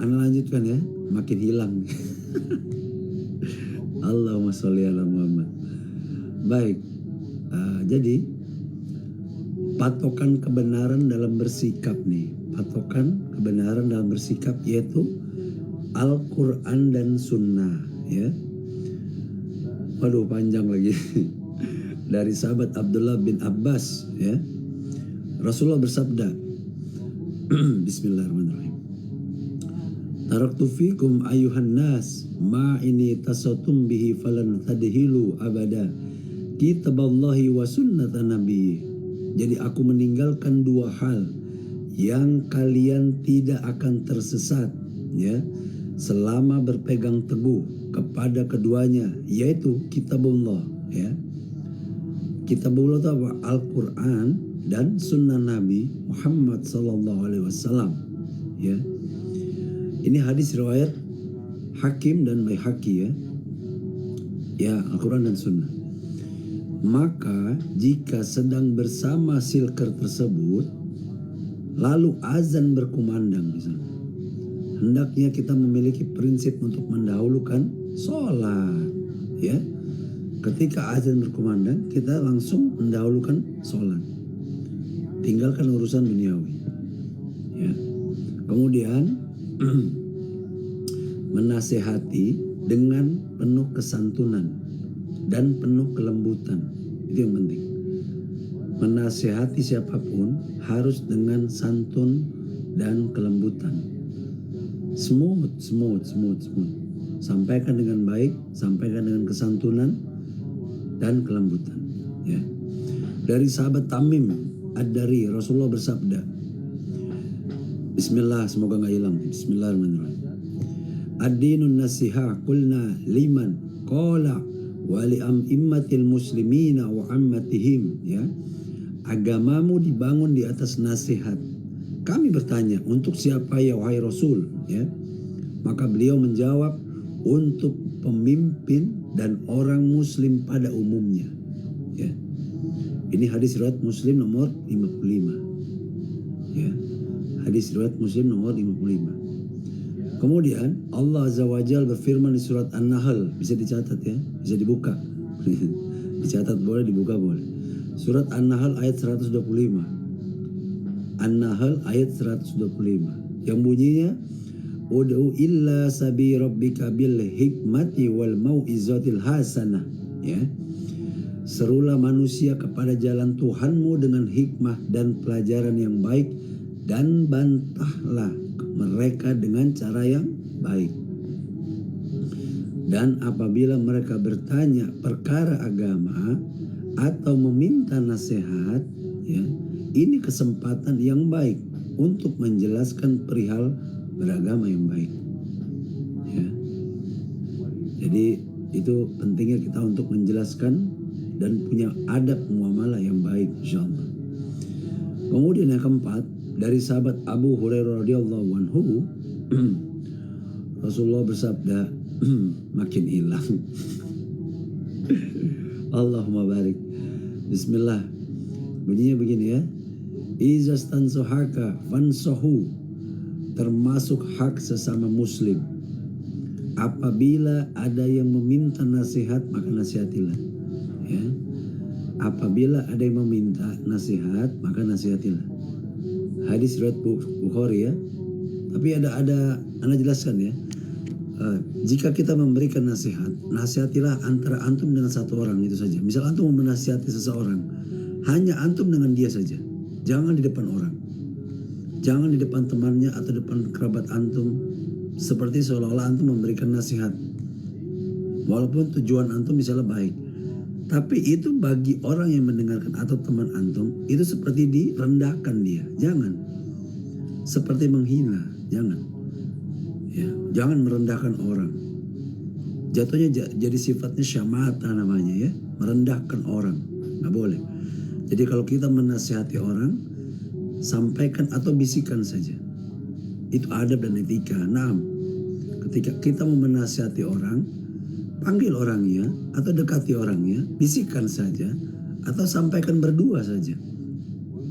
Anda lanjutkan ya. Makin hilang. Allahumma sholli ala Muhammad. Baik. Jadi patokan kebenaran dalam bersikap nih, patokan kebenaran dalam bersikap yaitu Al-Quran dan Sunnah ya. Waduh panjang lagi. Dari sahabat Abdullah bin Abbas ya, Rasulullah bersabda, Bismillahirrahmanirrahim. Taraktu fikum ayuhan nas ma ini tasatum bihi falan tadhilu abada kitaballahi wa sunnata nabi. Jadi aku meninggalkan dua hal yang kalian tidak akan tersesat ya selama berpegang teguh kepada keduanya, yaitu kitabullah ya. Kitabullah itu apa? Al-Quran dan sunnah Nabi Muhammad sallallahu alaihi wasallam ya. Ini hadis riwayat Hakim dan Baihaqi ya. Ya, Al-Quran dan sunnah. Maka jika sedang bersama silker tersebut lalu azan berkumandang misalnya, hendaknya kita memiliki prinsip untuk mendahulukan sholat ya. Ketika azan berkumandang kita langsung mendahulukan sholat, tinggalkan urusan duniawi ya. Kemudian menasehati dengan penuh kesantunan dan penuh kelembutan. Itu yang penting. Menasehati siapapun harus dengan santun dan kelembutan. Smooth. Sampaikan dengan baik, sampaikan dengan kesantunan dan kelembutan ya. Dari sahabat Tamim Ad-Dari, Rasulullah bersabda, Bismillah, semoga nggak hilang. Bismillahirrahmanirrahim. Ad-dinun nasiha qulna liman qala wa li amimmatil muslimina wa ammatihim ya. Agamamu dibangun di atas nasihat. Kami bertanya, untuk siapa ya wahai Rasul ya? Maka beliau menjawab, untuk pemimpin dan orang muslim pada umumnya ya. Ini hadis riwayat Muslim nomor 55 ya. Hadis riwayat Muslim nomor 55. Kemudian Allah Azza wa Jalla berfirman di surat An-Nahl, bisa dicatat ya, bisa dibuka. Dicatat boleh, dibuka boleh. Surat An-Nahl ayat 125. An-Nahl ayat 125 yang bunyinya, Ud'u illa sabi rabbika bil hikmati wal mau'izatil hasanah ya. Serulah manusia kepada jalan Tuhanmu dengan hikmah dan pelajaran yang baik, dan bantahlah mereka dengan cara yang baik. Dan apabila mereka bertanya perkara agama atau meminta nasihat ya, ini kesempatan yang baik untuk menjelaskan perihal beragama yang baik. Ya. Jadi itu pentingnya kita untuk menjelaskan dan punya adab muamalah yang baik, insyaallah. Kemudian yang keempat, dari sahabat Abu Hurairah radhiyallahu anhu, Rasulullah bersabda, makin hilang. Allahumma barik. Bismillah. Bunyinya begini ya. Iza stansuhaka fansahu, termasuk hak sesama muslim. Apabila ada yang meminta nasihat, maka nasihatilah. Ya. Apabila ada yang meminta nasihat, maka nasihatilah. Hadis riwayat Bukhari ya. Tapi ada Anda jelaskan ya. Jika kita memberikan nasihat, nasihatilah antara antum dengan satu orang itu saja. Misal antum menasihati seseorang, hanya antum dengan dia saja. Jangan di depan orang. Jangan di depan temannya atau depan kerabat antum. Seperti seolah-olah antum memberikan nasihat. Walaupun tujuan antum misalnya baik. Tapi itu bagi orang yang mendengarkan atau teman antum, itu seperti direndahkan dia. Jangan. Seperti menghina. Jangan. Ya, jangan merendahkan orang. Jatuhnya jadi sifatnya syamata namanya ya. Merendahkan orang. Nggak boleh. Jadi kalau kita menasihati orang, sampaikan atau bisikan saja. Itu adab dan etika. Nah, ketika kita mau menasihati orang, panggil orangnya atau dekati orangnya, bisikan saja atau sampaikan berdua saja.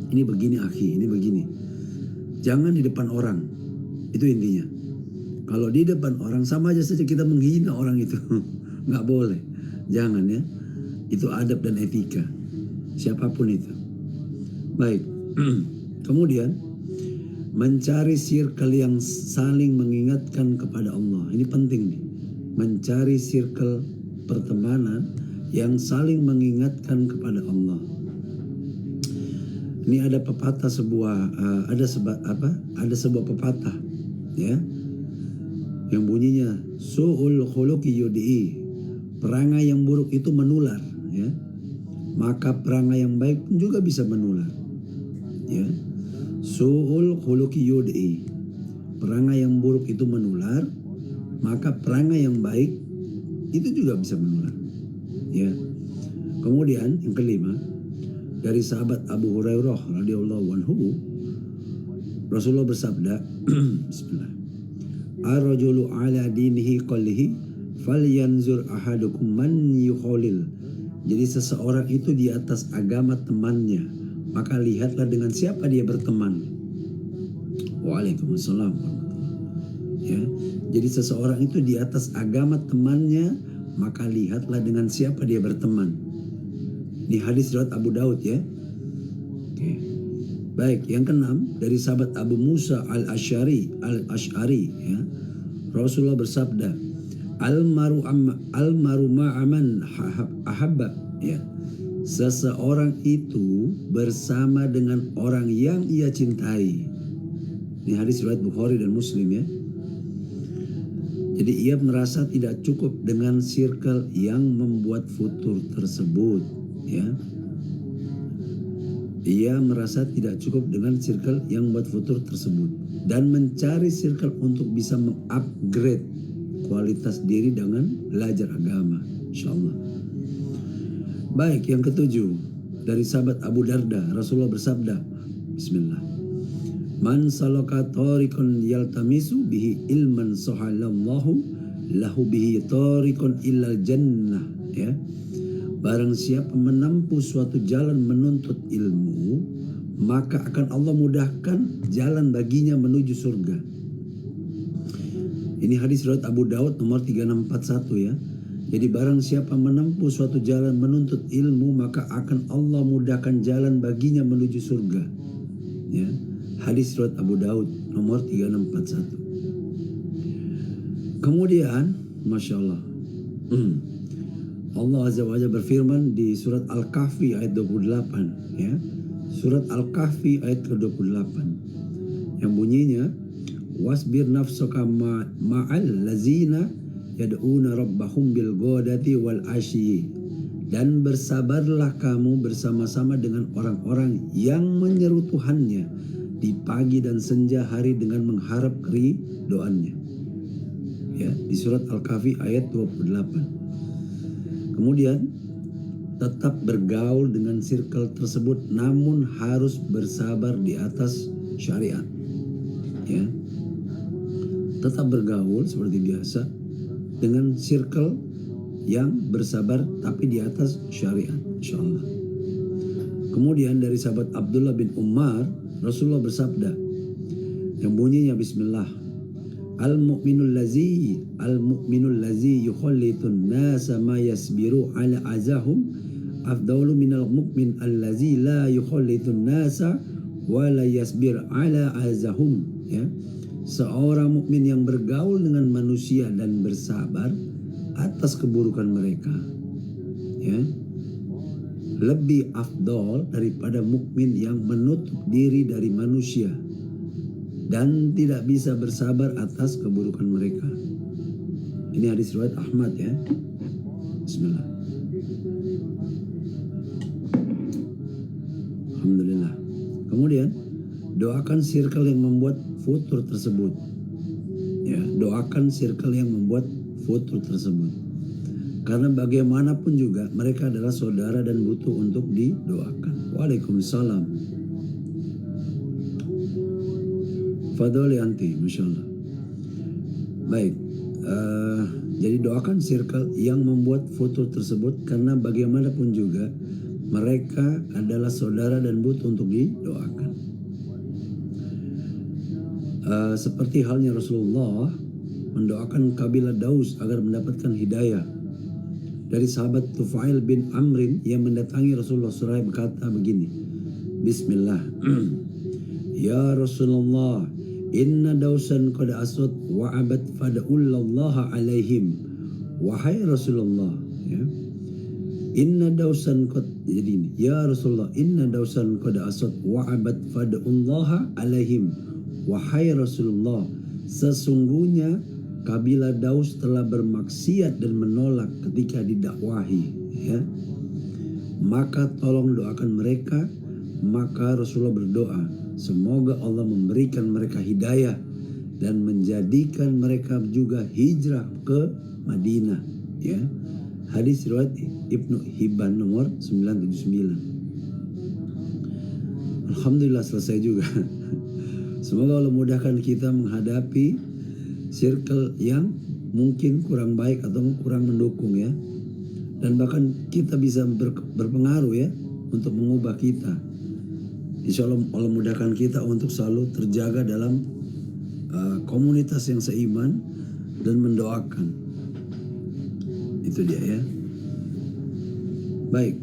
Ini begini akhi, ini begini. Jangan di depan orang. Itu intinya. Kalau di depan orang sama aja saja kita menghina orang itu. Nggak boleh. Jangan ya. Itu adab dan etika. Siapapun itu. Baik. Kemudian mencari circle yang saling mengingatkan kepada Allah. Ini penting nih. Mencari circle pertemanan yang saling mengingatkan kepada Allah. Ini ada pepatah ada sebuah pepatah ya. Yang bunyinya su'ul khuluqi yud'i. Perangai yang buruk itu menular ya. Maka perangai yang baik pun juga bisa menular. Ya. Su'ul khuluqi yud'i. Perangai yang buruk itu menular, maka perangai yang baik itu juga bisa menular. Ya. Kemudian yang kelima, dari sahabat Abu Hurairah radhiyallahu anhu, Rasulullah bersabda, bismillah. Ar-rajulu ala dinihi qallihi falyanzur ahadukum man yukhalil. Jadi seseorang itu di atas agama temannya, maka lihatlah dengan siapa dia berteman. Waalaikumsalam. Ya, jadi seseorang itu di atas agama temannya, maka lihatlah dengan siapa dia berteman. Ini hadis riwayat Abu Daud ya. Oke. Baik, yang keenam dari sahabat Abu Musa al-Asy'ari ya. Rasulullah bersabda, Al-maru ma'aman ahabba ya. Seseorang itu bersama dengan orang yang ia cintai. Ini hadis riwayat Bukhari dan Muslim ya. Jadi ia merasa tidak cukup dengan circle yang membuat futur tersebut ya. Ia merasa tidak cukup dengan circle yang membuat futur tersebut dan mencari circle untuk bisa mengupgrade kualitas diri dengan belajar agama, insyaallah. Baik, yang ketujuh dari sahabat Abu Darda, Rasulullah bersabda, bismillah. Man salaka tariqan yaltamisu bihi ilman sahalallahu lahu bihi tariqan ilal jannah ya. Barang siapa menempuh suatu jalan menuntut ilmu, maka akan Allah mudahkan jalan baginya menuju surga. Ini hadis riwayat Abu Daud nomor 3641 ya. Jadi barang siapa menempuh suatu jalan menuntut ilmu, maka akan Allah mudahkan jalan baginya menuju surga. Ya. Hadis riwayat Abu Daud nomor 3641. Kemudian, Masya Allah. Allah Azza wa Jalla berfirman di surat Al-Kahfi ayat 28 ya. Surat Al-Kahfi ayat ke-28 yang bunyinya wasbir nafsaka ma'al lazina yad'una rabbahum bil ghadati wal asyi, dan bersabarlah kamu bersama-sama dengan orang-orang yang menyeru Tuhannya di pagi dan senja hari dengan mengharap keridoannya. Ya, di surat Al-Kahfi ayat 28. Kemudian tetap bergaul dengan circle tersebut namun harus bersabar di atas syariat. Ya. Tetap bergaul seperti biasa dengan circle yang bersabar tapi di atas syariat, insyaallah. Kemudian dari sahabat Abdullah bin Umar, Rasulullah bersabda yang bunyinya bismillah, al-mu'minul lazi yukhallitun nasa ma yasbiru ala azahum afdalu minal mu'min allazi la yukhallitun nasa wa la yasbir ala azahum. Ya. Seorang mukmin yang bergaul dengan manusia dan bersabar atas keburukan mereka, ya, lebih afdol daripada mukmin yang menutup diri dari manusia dan tidak bisa bersabar atas keburukan mereka. Ini hadis riwayat Ahmad, ya. Bismillah. Alhamdulillah. Kemudian doakan circle yang membuat futur tersebut. Ya, doakan circle yang membuat futur tersebut. Karena bagaimanapun juga mereka adalah saudara dan butuh untuk didoakan. Waalaikumsalam. Fadoli anti, Masya Allah. Baik, jadi doakan circle yang membuat futur tersebut karena bagaimanapun juga mereka adalah saudara dan butuh untuk didoakan. Seperti halnya Rasulullah mendoakan kabilah Daus agar mendapatkan hidayah. Dari sahabat Tufail bin Amrin yang mendatangi Rasulullah SAW berkata begini, Bismillah, Ya Rasulullah, inna dausan qad aswad wa abad fada'ullallaha alaihim. Wahai Rasulullah, ya, inna dausan qad, jadi ini, Ya Rasulullah, inna dausan qad aswad wa abad fada'ullaha alaihim. Wahai Rasulullah, sesungguhnya kabilah Daus telah bermaksiat dan menolak ketika didakwahi, ya. Maka tolong doakan mereka. Maka Rasulullah berdoa, semoga Allah memberikan mereka hidayah dan menjadikan mereka juga hijrah ke Madinah, ya. Hadis riwayat Ibnu Hibban nomor 979. Alhamdulillah selesai juga. Semoga Allah mudahkan kita menghadapi circle yang mungkin kurang baik atau kurang mendukung, ya. Dan bahkan kita bisa berpengaruh, ya, untuk mengubah kita. Insya Allah Allah mudahkan kita untuk selalu terjaga dalam komunitas yang seiman dan mendoakan. Itu dia, ya. Baik.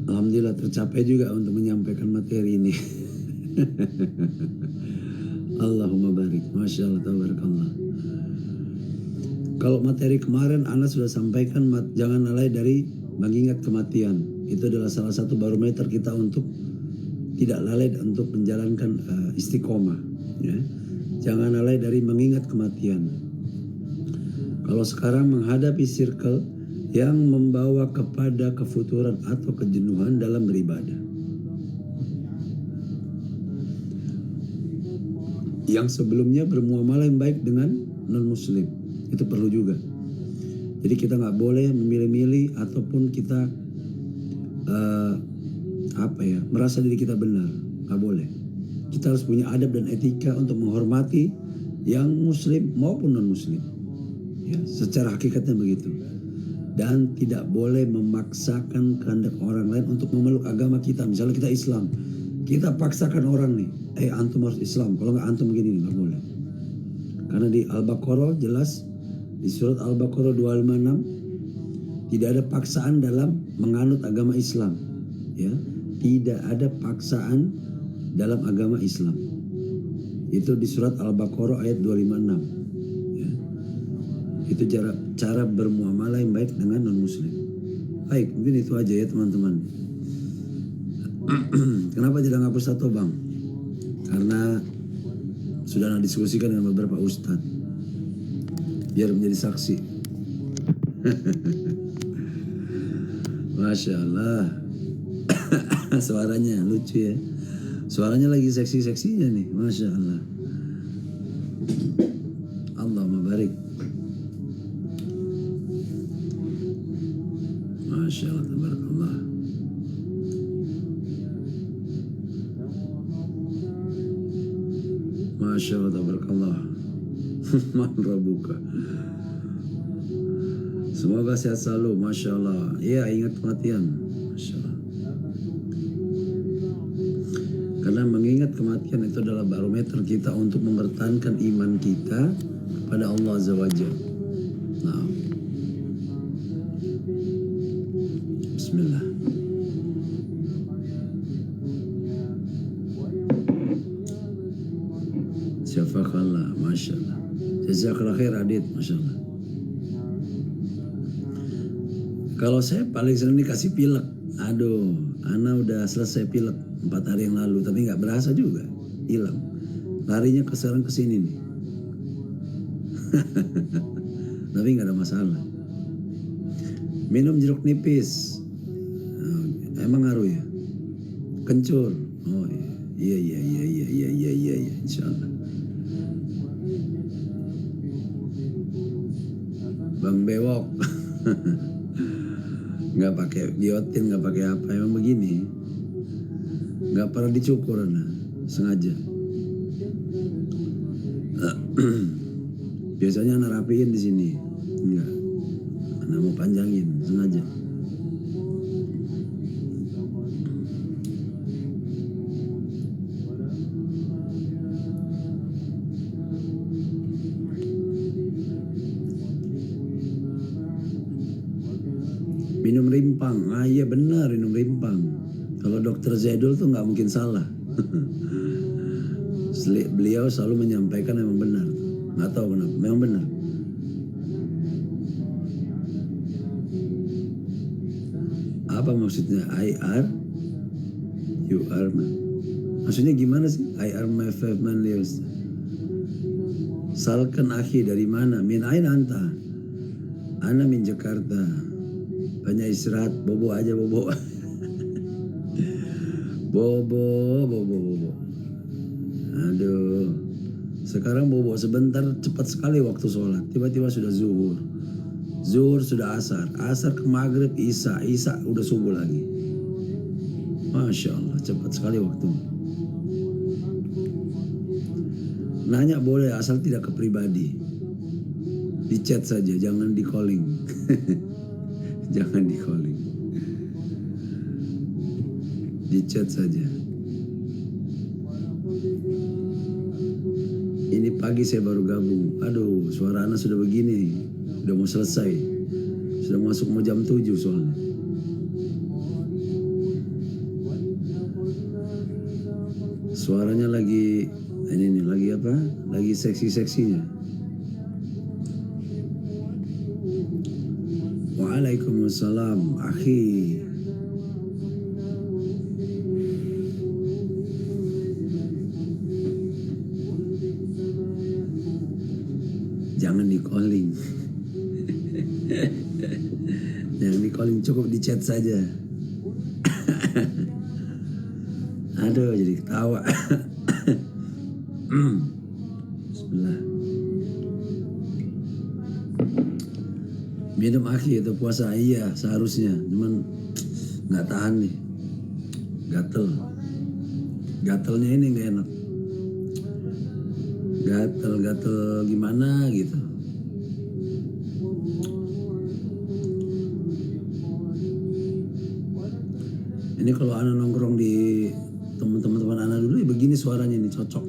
Alhamdulillah tercapai juga untuk menyampaikan materi ini. Allahumma barik. Masya Allah, tabarakallah. Kalau materi kemarin Ana sudah sampaikan, jangan lalai dari mengingat kematian. Itu adalah salah satu barometer kita untuk tidak lalai untuk menjalankan istiqomah, ya. Jangan lalai dari mengingat kematian. Kalau sekarang menghadapi circle yang membawa kepada kefuturan atau kejenuhan dalam beribadah, yang sebelumnya bermuamalah yang baik dengan non-muslim, itu perlu juga. Jadi kita nggak boleh memilih-milih ataupun kita merasa diri kita benar, nggak boleh. Kita harus punya adab dan etika untuk menghormati yang muslim maupun non-muslim, ya, secara hakikatnya begitu. Dan tidak boleh memaksakan kehendak orang lain untuk memeluk agama kita. Misalnya kita Islam, kita paksakan orang nih, antum harus Islam, kalau nggak antum begini, nggak boleh. Karena di Al-Baqarah jelas, di surat Al-Baqarah 256, tidak ada paksaan dalam menganut agama Islam, ya. Tidak ada paksaan dalam agama Islam. Itu di surat Al-Baqarah ayat 256, ya. Itu cara bermuamalah yang baik dengan non-muslim. Baik, mungkin itu aja, ya teman-teman. Kenapa tidak ngapus tato, Bang? Karena sudah diskusikan dengan beberapa ustadz, biar menjadi saksi. Masya Allah. Suaranya lucu, ya. Suaranya lagi seksi-seksinya nih, Masya Allah. Allahumma barik. Masya Allah, tabarakallah. Masya Allah, tabarakallah. Man rabuka. Semoga sehat selalu, Masya Allah. Iya, ingat kematian, Masya Allah. Karena mengingat kematian itu adalah barometer kita untuk mempertahankan iman kita kepada Allah Azza wa Jalla. Nah, Bismillah. Syafakallah, Masya Allah. Jazakallah khair Adit, Masya Allah. Kalau saya paling sering dikasih pilek. Aduh, Ana udah selesai pilek 4 hari yang lalu, tapi nggak berasa juga, hilang. Larinya sekarang ke sini nih. Tapi nggak ada masalah. Minum jeruk nipis. Oh, emang ngaruh ya? Kencur. Oh iya, insya Allah. Bang Bewok. Nggak pakai biotin, nggak pakai apa, emang begini. Nggak pernah dicukur, Ana, sengaja. Biasanya Ana rapiin di sini, enggak. Ana mau panjangin, sengaja. Minum rimpang, iya benar, minum rimpang. Kalau dokter Zaidul tuh nggak mungkin salah. Beliau selalu menyampaikan memang benar. Nggak tahu kenapa, memang benar. Apa maksudnya IR? You are my. Maksudnya gimana sih? I are my five man lives. Salkan akhi dari mana? Min ain anta? Ana min Jakarta. Banyak istirahat, bobo aja bobo. bobo. Aduh, sekarang bobo sebentar, cepat sekali waktu sholat. Tiba-tiba sudah zuhur. Zuhur sudah asar. Asar ke maghrib, isya udah subuh lagi. Masya Allah, cepat sekali waktu. Nanya boleh, asal tidak ke pribadi. Di chat saja, jangan di calling. Jangan di calling. Di chat saja. Ini pagi saya baru gabung. Aduh, suara Ana sudah begini. Udah mau selesai. Sudah masuk mau jam 7 soalnya. Suaranya lagi ini nih, lagi apa? Lagi seksi-seksinya. Waalaikumsalam, akhi. Jangan di calling. Jangan di calling, cukup di chat saja. Aduh, jadi ketawa. Bismillah. Minum akhi itu puasa, iya seharusnya, cuman nggak tahan nih, gatelnya ini nggak enak, gatel gimana gitu. Ini kalau Ana nongkrong di teman-teman Ana dulu ya begini suaranya nih, cocok.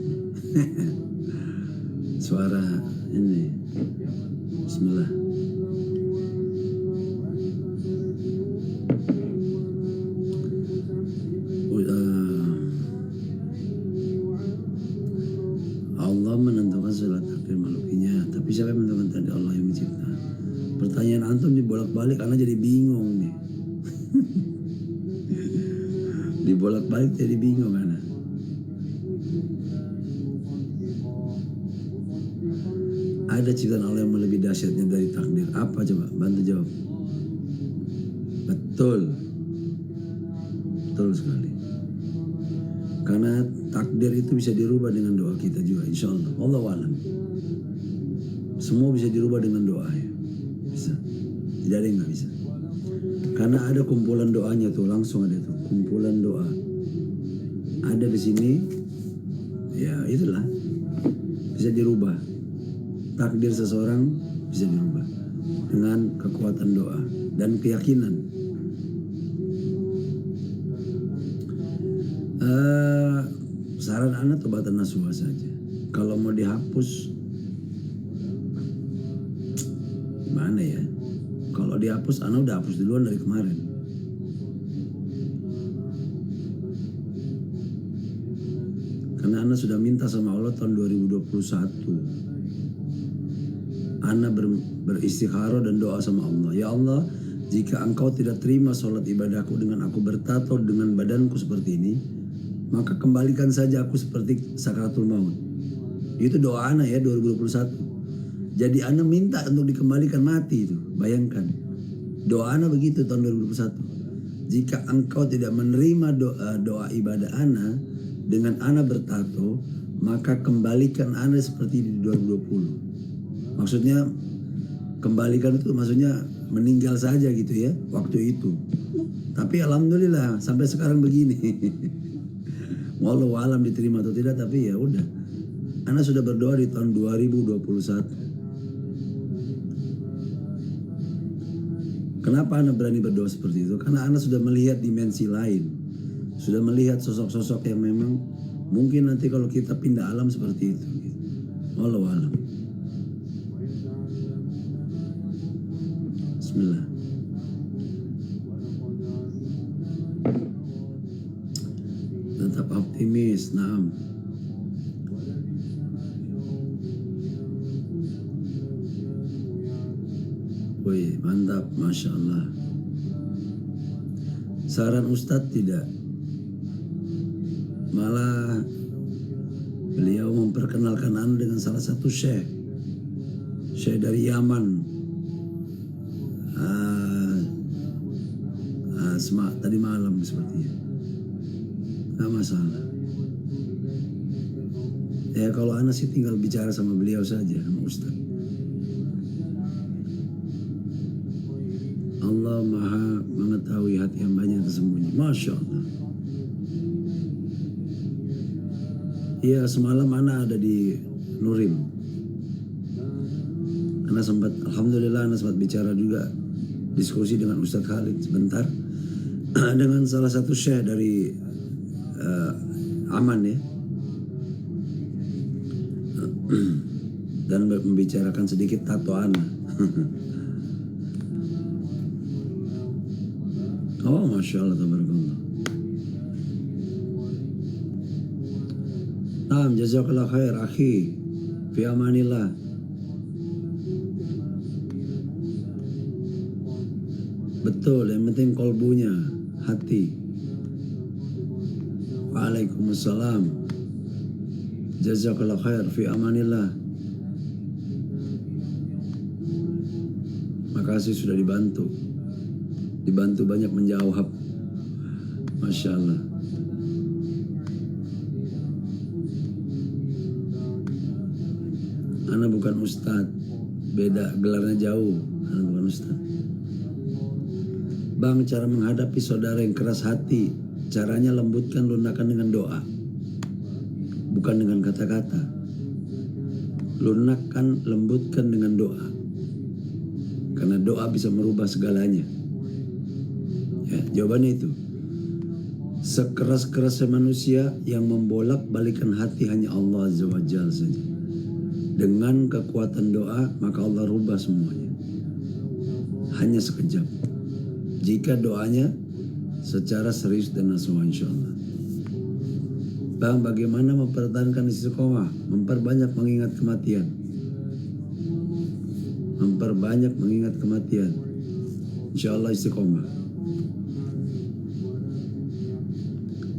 Suara ini. Bismillah. Allah menentukan segala takdir makhluknya, tapi siapa yang menentukan tadi? Allah yang mencipta. Pertanyaan antum dibolak-balik, Ana jadi bingung nih. Dibolak-balik jadi bingung Ana. Ada ciptaan Allah yang lebih dahsyatnya dari takdir. Apa coba? Bantu jawab. Betul sekali. Karena itu bisa dirubah dengan doa kita juga, insya Allah. Wallahu a'lam. Semua bisa dirubah dengan doa ya. Bisa. Tidak ada yang nggak bisa. Karena ada kumpulan doanya tuh, langsung ada tuh kumpulan doa. Ada di sini, ya itulah bisa dirubah. Takdir seseorang bisa dirubah dengan kekuatan doa dan keyakinan. Saran anak tobatan nasuha saja. Kalau mau dihapus, gimana ya? Kalau dihapus, anak udah hapus duluan dari kemarin. Karena anak sudah minta sama Allah tahun 2021. Anak beristikharah dan doa sama Allah. Ya Allah, jika engkau tidak terima sholat ibadahku dengan aku bertato dengan badanku seperti ini, maka kembalikan saja aku seperti sakaratul maut. Itu doa anak ya 2021. Jadi anak minta untuk dikembalikan mati itu. Bayangkan. Doa anak begitu tahun 2021. Jika engkau tidak menerima doa ibadah anak dengan anak bertato, maka kembalikan anak seperti di 2020. Maksudnya kembalikan itu maksudnya meninggal saja gitu ya waktu itu. Tapi alhamdulillah sampai sekarang begini. Walau alam diterima atau tidak, tapi ya udah. Anak sudah berdoa di tahun 2021. Kenapa anak berani berdoa seperti itu? Karena anak sudah melihat dimensi lain. Sudah melihat sosok-sosok yang memang mungkin nanti kalau kita pindah alam seperti itu. Walau alam. Bismillah. Tetap optimis, naam. Wih, mantap, Masya Allah. Saran Ustadz tidak. Malah beliau memperkenalkan Anda dengan salah satu syekh. Syekh dari Yaman. Tadi malam sepertinya. Nggak masalah. Ya kalau Anda sih tinggal bicara sama beliau saja, sama Ustadz. Allah maha mengetahui hati hambanya yang tersembunyi. Masya Allah. Iya, semalam Ana ada di Nurim. Ana sempat, alhamdulillah Ana sempat bicara juga, diskusi dengan Ustadz Khalid sebentar. Dengan salah satu syekh dari Aman ya. Dan membicarakan sedikit tato Ana. Oh, Masya Allah, tabarakallah. Naam, jazakallah khair, akhi. Fi amanillah. Betul, yang penting kolbunya, hati. Waalaikumsalam. Jazakallah khair, fi amanillah. Makasih sudah dibantu. Dibantu banyak menjawab. Masya Allah. Ana bukan ustadz. Beda, gelarnya jauh. Ana bukan ustadz. Bang, cara menghadapi saudara yang keras hati, caranya lembutkan, lunakkan dengan doa. Bukan dengan kata-kata. Lunakkan, lembutkan dengan doa. Karena doa bisa merubah segalanya. Ya, jawabannya itu. Sekeras-kerasnya manusia yang membolak-balikan hati hanya Allah Azza wa Jalla saja. Dengan kekuatan doa maka Allah rubah semuanya. Hanya sekejap. Jika doanya secara serius dan nasuha, insya Allah. Bang, bagaimana mempertahankan istiqomah? Memperbanyak mengingat kematian. Memperbanyak mengingat kematian. Insya Allah istiqomah.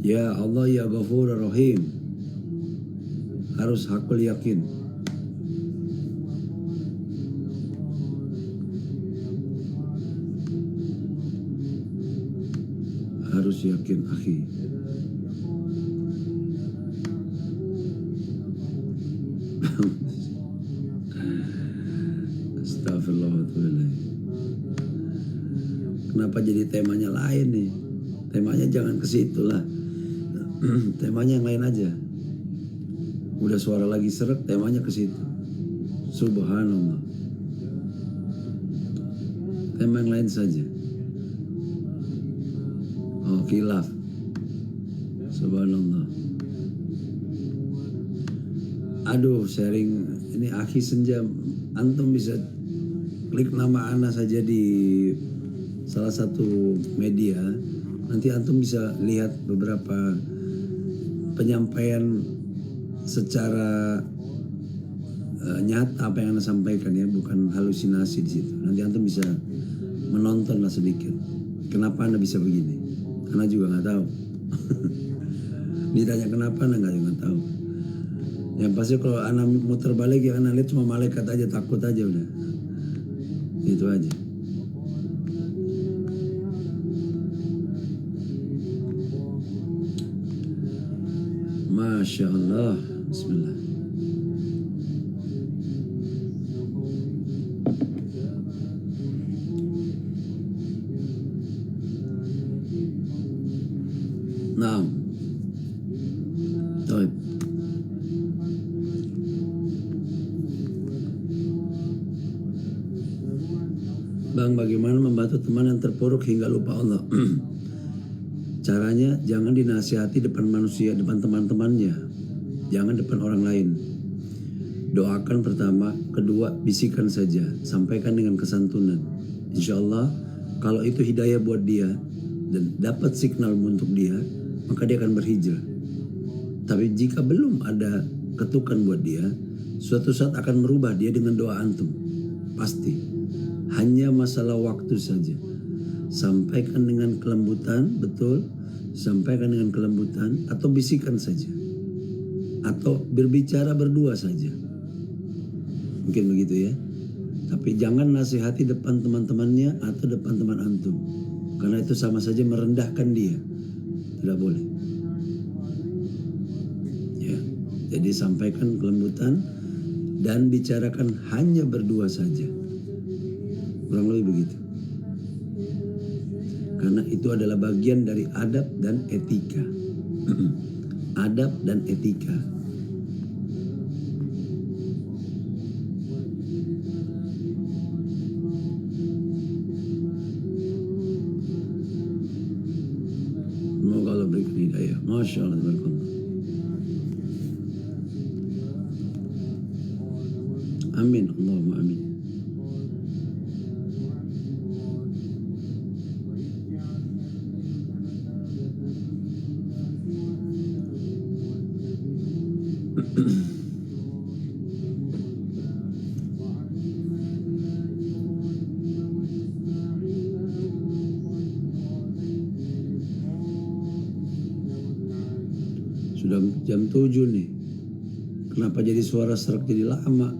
Ya Allah ya Ghafur Rahim. Harus hakul yakin. Harus yakin, akhi. Astagfirullahaladzim. Kenapa jadi temanya lain nih? Temanya jangan ke situ lah. Temanya yang lain aja. Udah suara lagi seret, temanya ke situ. Subhanallah. Tema yang lain saja. Oh, khilaf. Subhanallah. Aduh, sharing ini Akhi Senja. Antum bisa klik nama Ana saja di salah satu media. Nanti antum bisa lihat beberapa penyampaian secara nyata apa yang Anda sampaikan ya, bukan halusinasi di situ. Nanti antum bisa menontonlah sedikit. Kenapa Anda bisa begini? Anda juga nggak tahu. Ditanya kenapa Anda nggak tahu. Yang pasti kalau Anda muter balik ya Anda lihat cuma malaikat aja, takut aja udah. Itu aja. Masya Allah. Bismillah. Nah, baik. Bang, bagaimana membantu teman yang terpuruk hingga lupa Allah? Caranya jangan dinasihati depan manusia, depan teman-temannya. Jangan depan orang lain. Doakan pertama, kedua bisikan saja, sampaikan dengan kesantunan. Insya Allah kalau itu hidayah buat dia dan dapat signal untuk dia, maka dia akan berhijrah. Tapi jika belum ada ketukan buat dia, suatu saat akan merubah dia dengan doa antum. Pasti. Hanya masalah waktu saja. Sampaikan dengan kelembutan, betul. Sampaikan dengan kelembutan atau bisikan saja. Atau berbicara berdua saja. Mungkin begitu ya. Tapi jangan nasihati depan teman-temannya atau depan teman antum. Karena itu sama saja merendahkan dia. Tidak boleh. Ya. Jadi sampaikan kelembutan dan bicarakan hanya berdua saja. Kurang lebih begitu. Karena itu adalah bagian dari adab dan etika. Adab dan etika. Semoga Allah berikan hidayah. Masya Allah. Barakallah. Amin. Allahumma amin. Sudah jam 7 nih. Kenapa jadi suara serak jadi lama?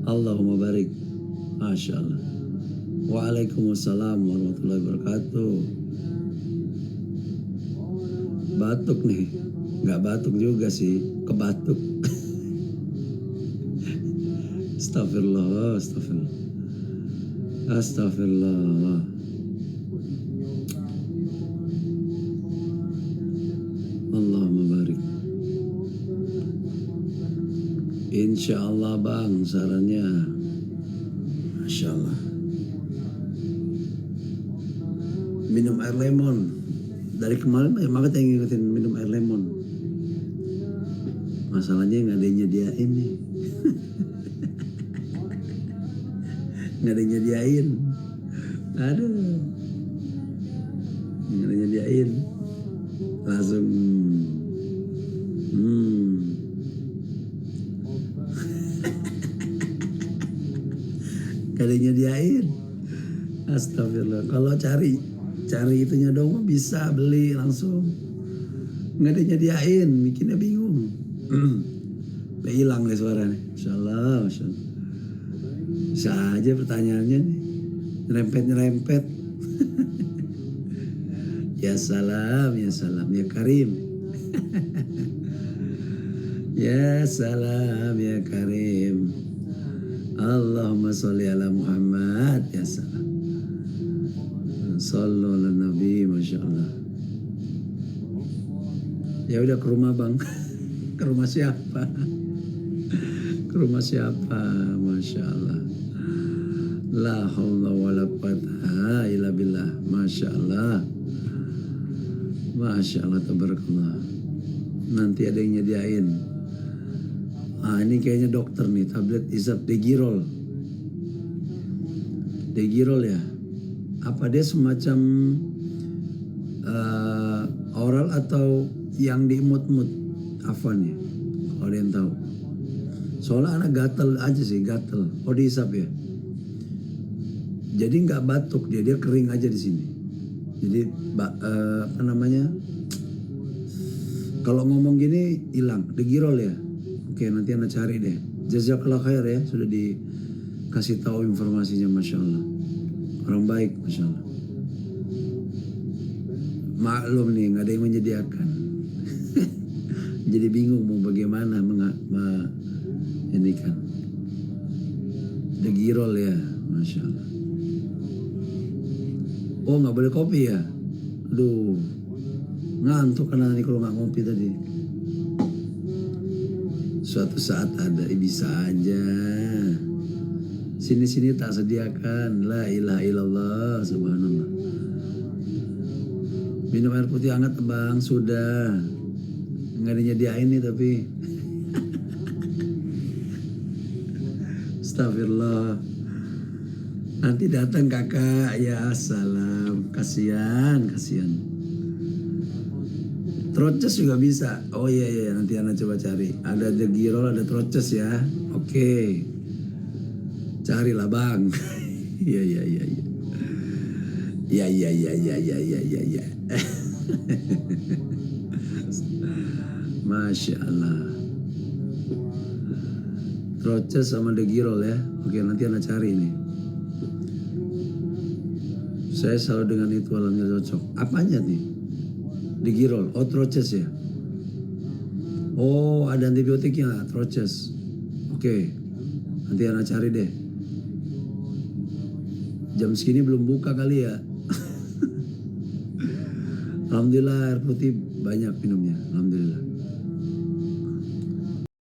Allahumma barik. Masya Allah. Waalaikumsalam warahmatullahi wabarakatuh. Batuk nih. Gak batuk juga sih. Kebatuk. Astagfirullah. Astagfirullah. Astagfirullah. Allahumma barik. Insya Allah bang, sarannya Masya Allah. Minum air lemon. Dari kemarin banget yang ngikutin minum air lemon. Masalahnya nggak ada yang nyediain nih. Nggak ada yang nyediain. Aduh. Nggak ada yang nyediain. Langsung gak ada yang nyediain. Astagfirullah. Kalau cari itunya dong bisa beli langsung. Nggak ada yang nyediain, bikinnya bingung. Hilang deh suaranya. Masya Allah, Masya Allah. Bisa aja pertanyaannya nih. Nyerempet. Ya salam, ya Karim. Ya salam, ya Karim. Allahumma sholli ala Muhammad. Ya salam. Sallu ala Nabi, Masya Allah. Ya udah ke rumah bang. Ke rumah siapa? Ke rumah siapa? Masya Allah. La haula wa la quwata illa billah. Masya Allah. Masya Allah, tabarakallah. Nanti ada yang nyediain. Ini kayaknya dokter nih, tablet isap Degirol. Degirol ya. Apa dia semacam oral atau yang diimut-imut? Afwan ya, kalau ada yang tahu. Soalnya anak gatel aja sih, gatel. Oh diisap ya. Jadi nggak batuk dia kering aja di sini. Jadi apa namanya? Kalau ngomong gini hilang, Degirol ya. Oke, nanti Anda cari deh. Jazakallah khair ya, sudah dikasih tahu informasinya, Masya Allah. Orang baik, Masya Allah. Maklum nih, nggak ada yang menyediakan. Jadi bingung mau bagaimana ini kan. Degirol ya, Masya Allah. Oh nggak boleh kopi ya? Aduh, ngantuk karena nih kalau nggak ngopi tadi. Suatu saat ada, bisa aja. Sini-sini tak sediakan. La ilaha illallah, subhanallah. Minum air putih hangat bang, sudah. Nggak dinyediain nih tapi. Astagfirullah. Nanti datang kakak, ya salam. Kasihan. Troces juga bisa. Oh iya, nanti Ana coba cari. Ada Degirol, ada Troces ya. Oke. Carilah bang. Iya. Iya. Masya Allah. Troces sama Degirol ya. Oke, nanti Ana cari nih. Saya selalu dengan itu alhamdulillah cocok. Apanya nih? Degirol, oh Troces ya. Oh ada antibiotiknya, Troces. Oke, nanti Ana cari deh. Jam segini belum buka kali ya. Alhamdulillah air putih banyak minumnya, alhamdulillah.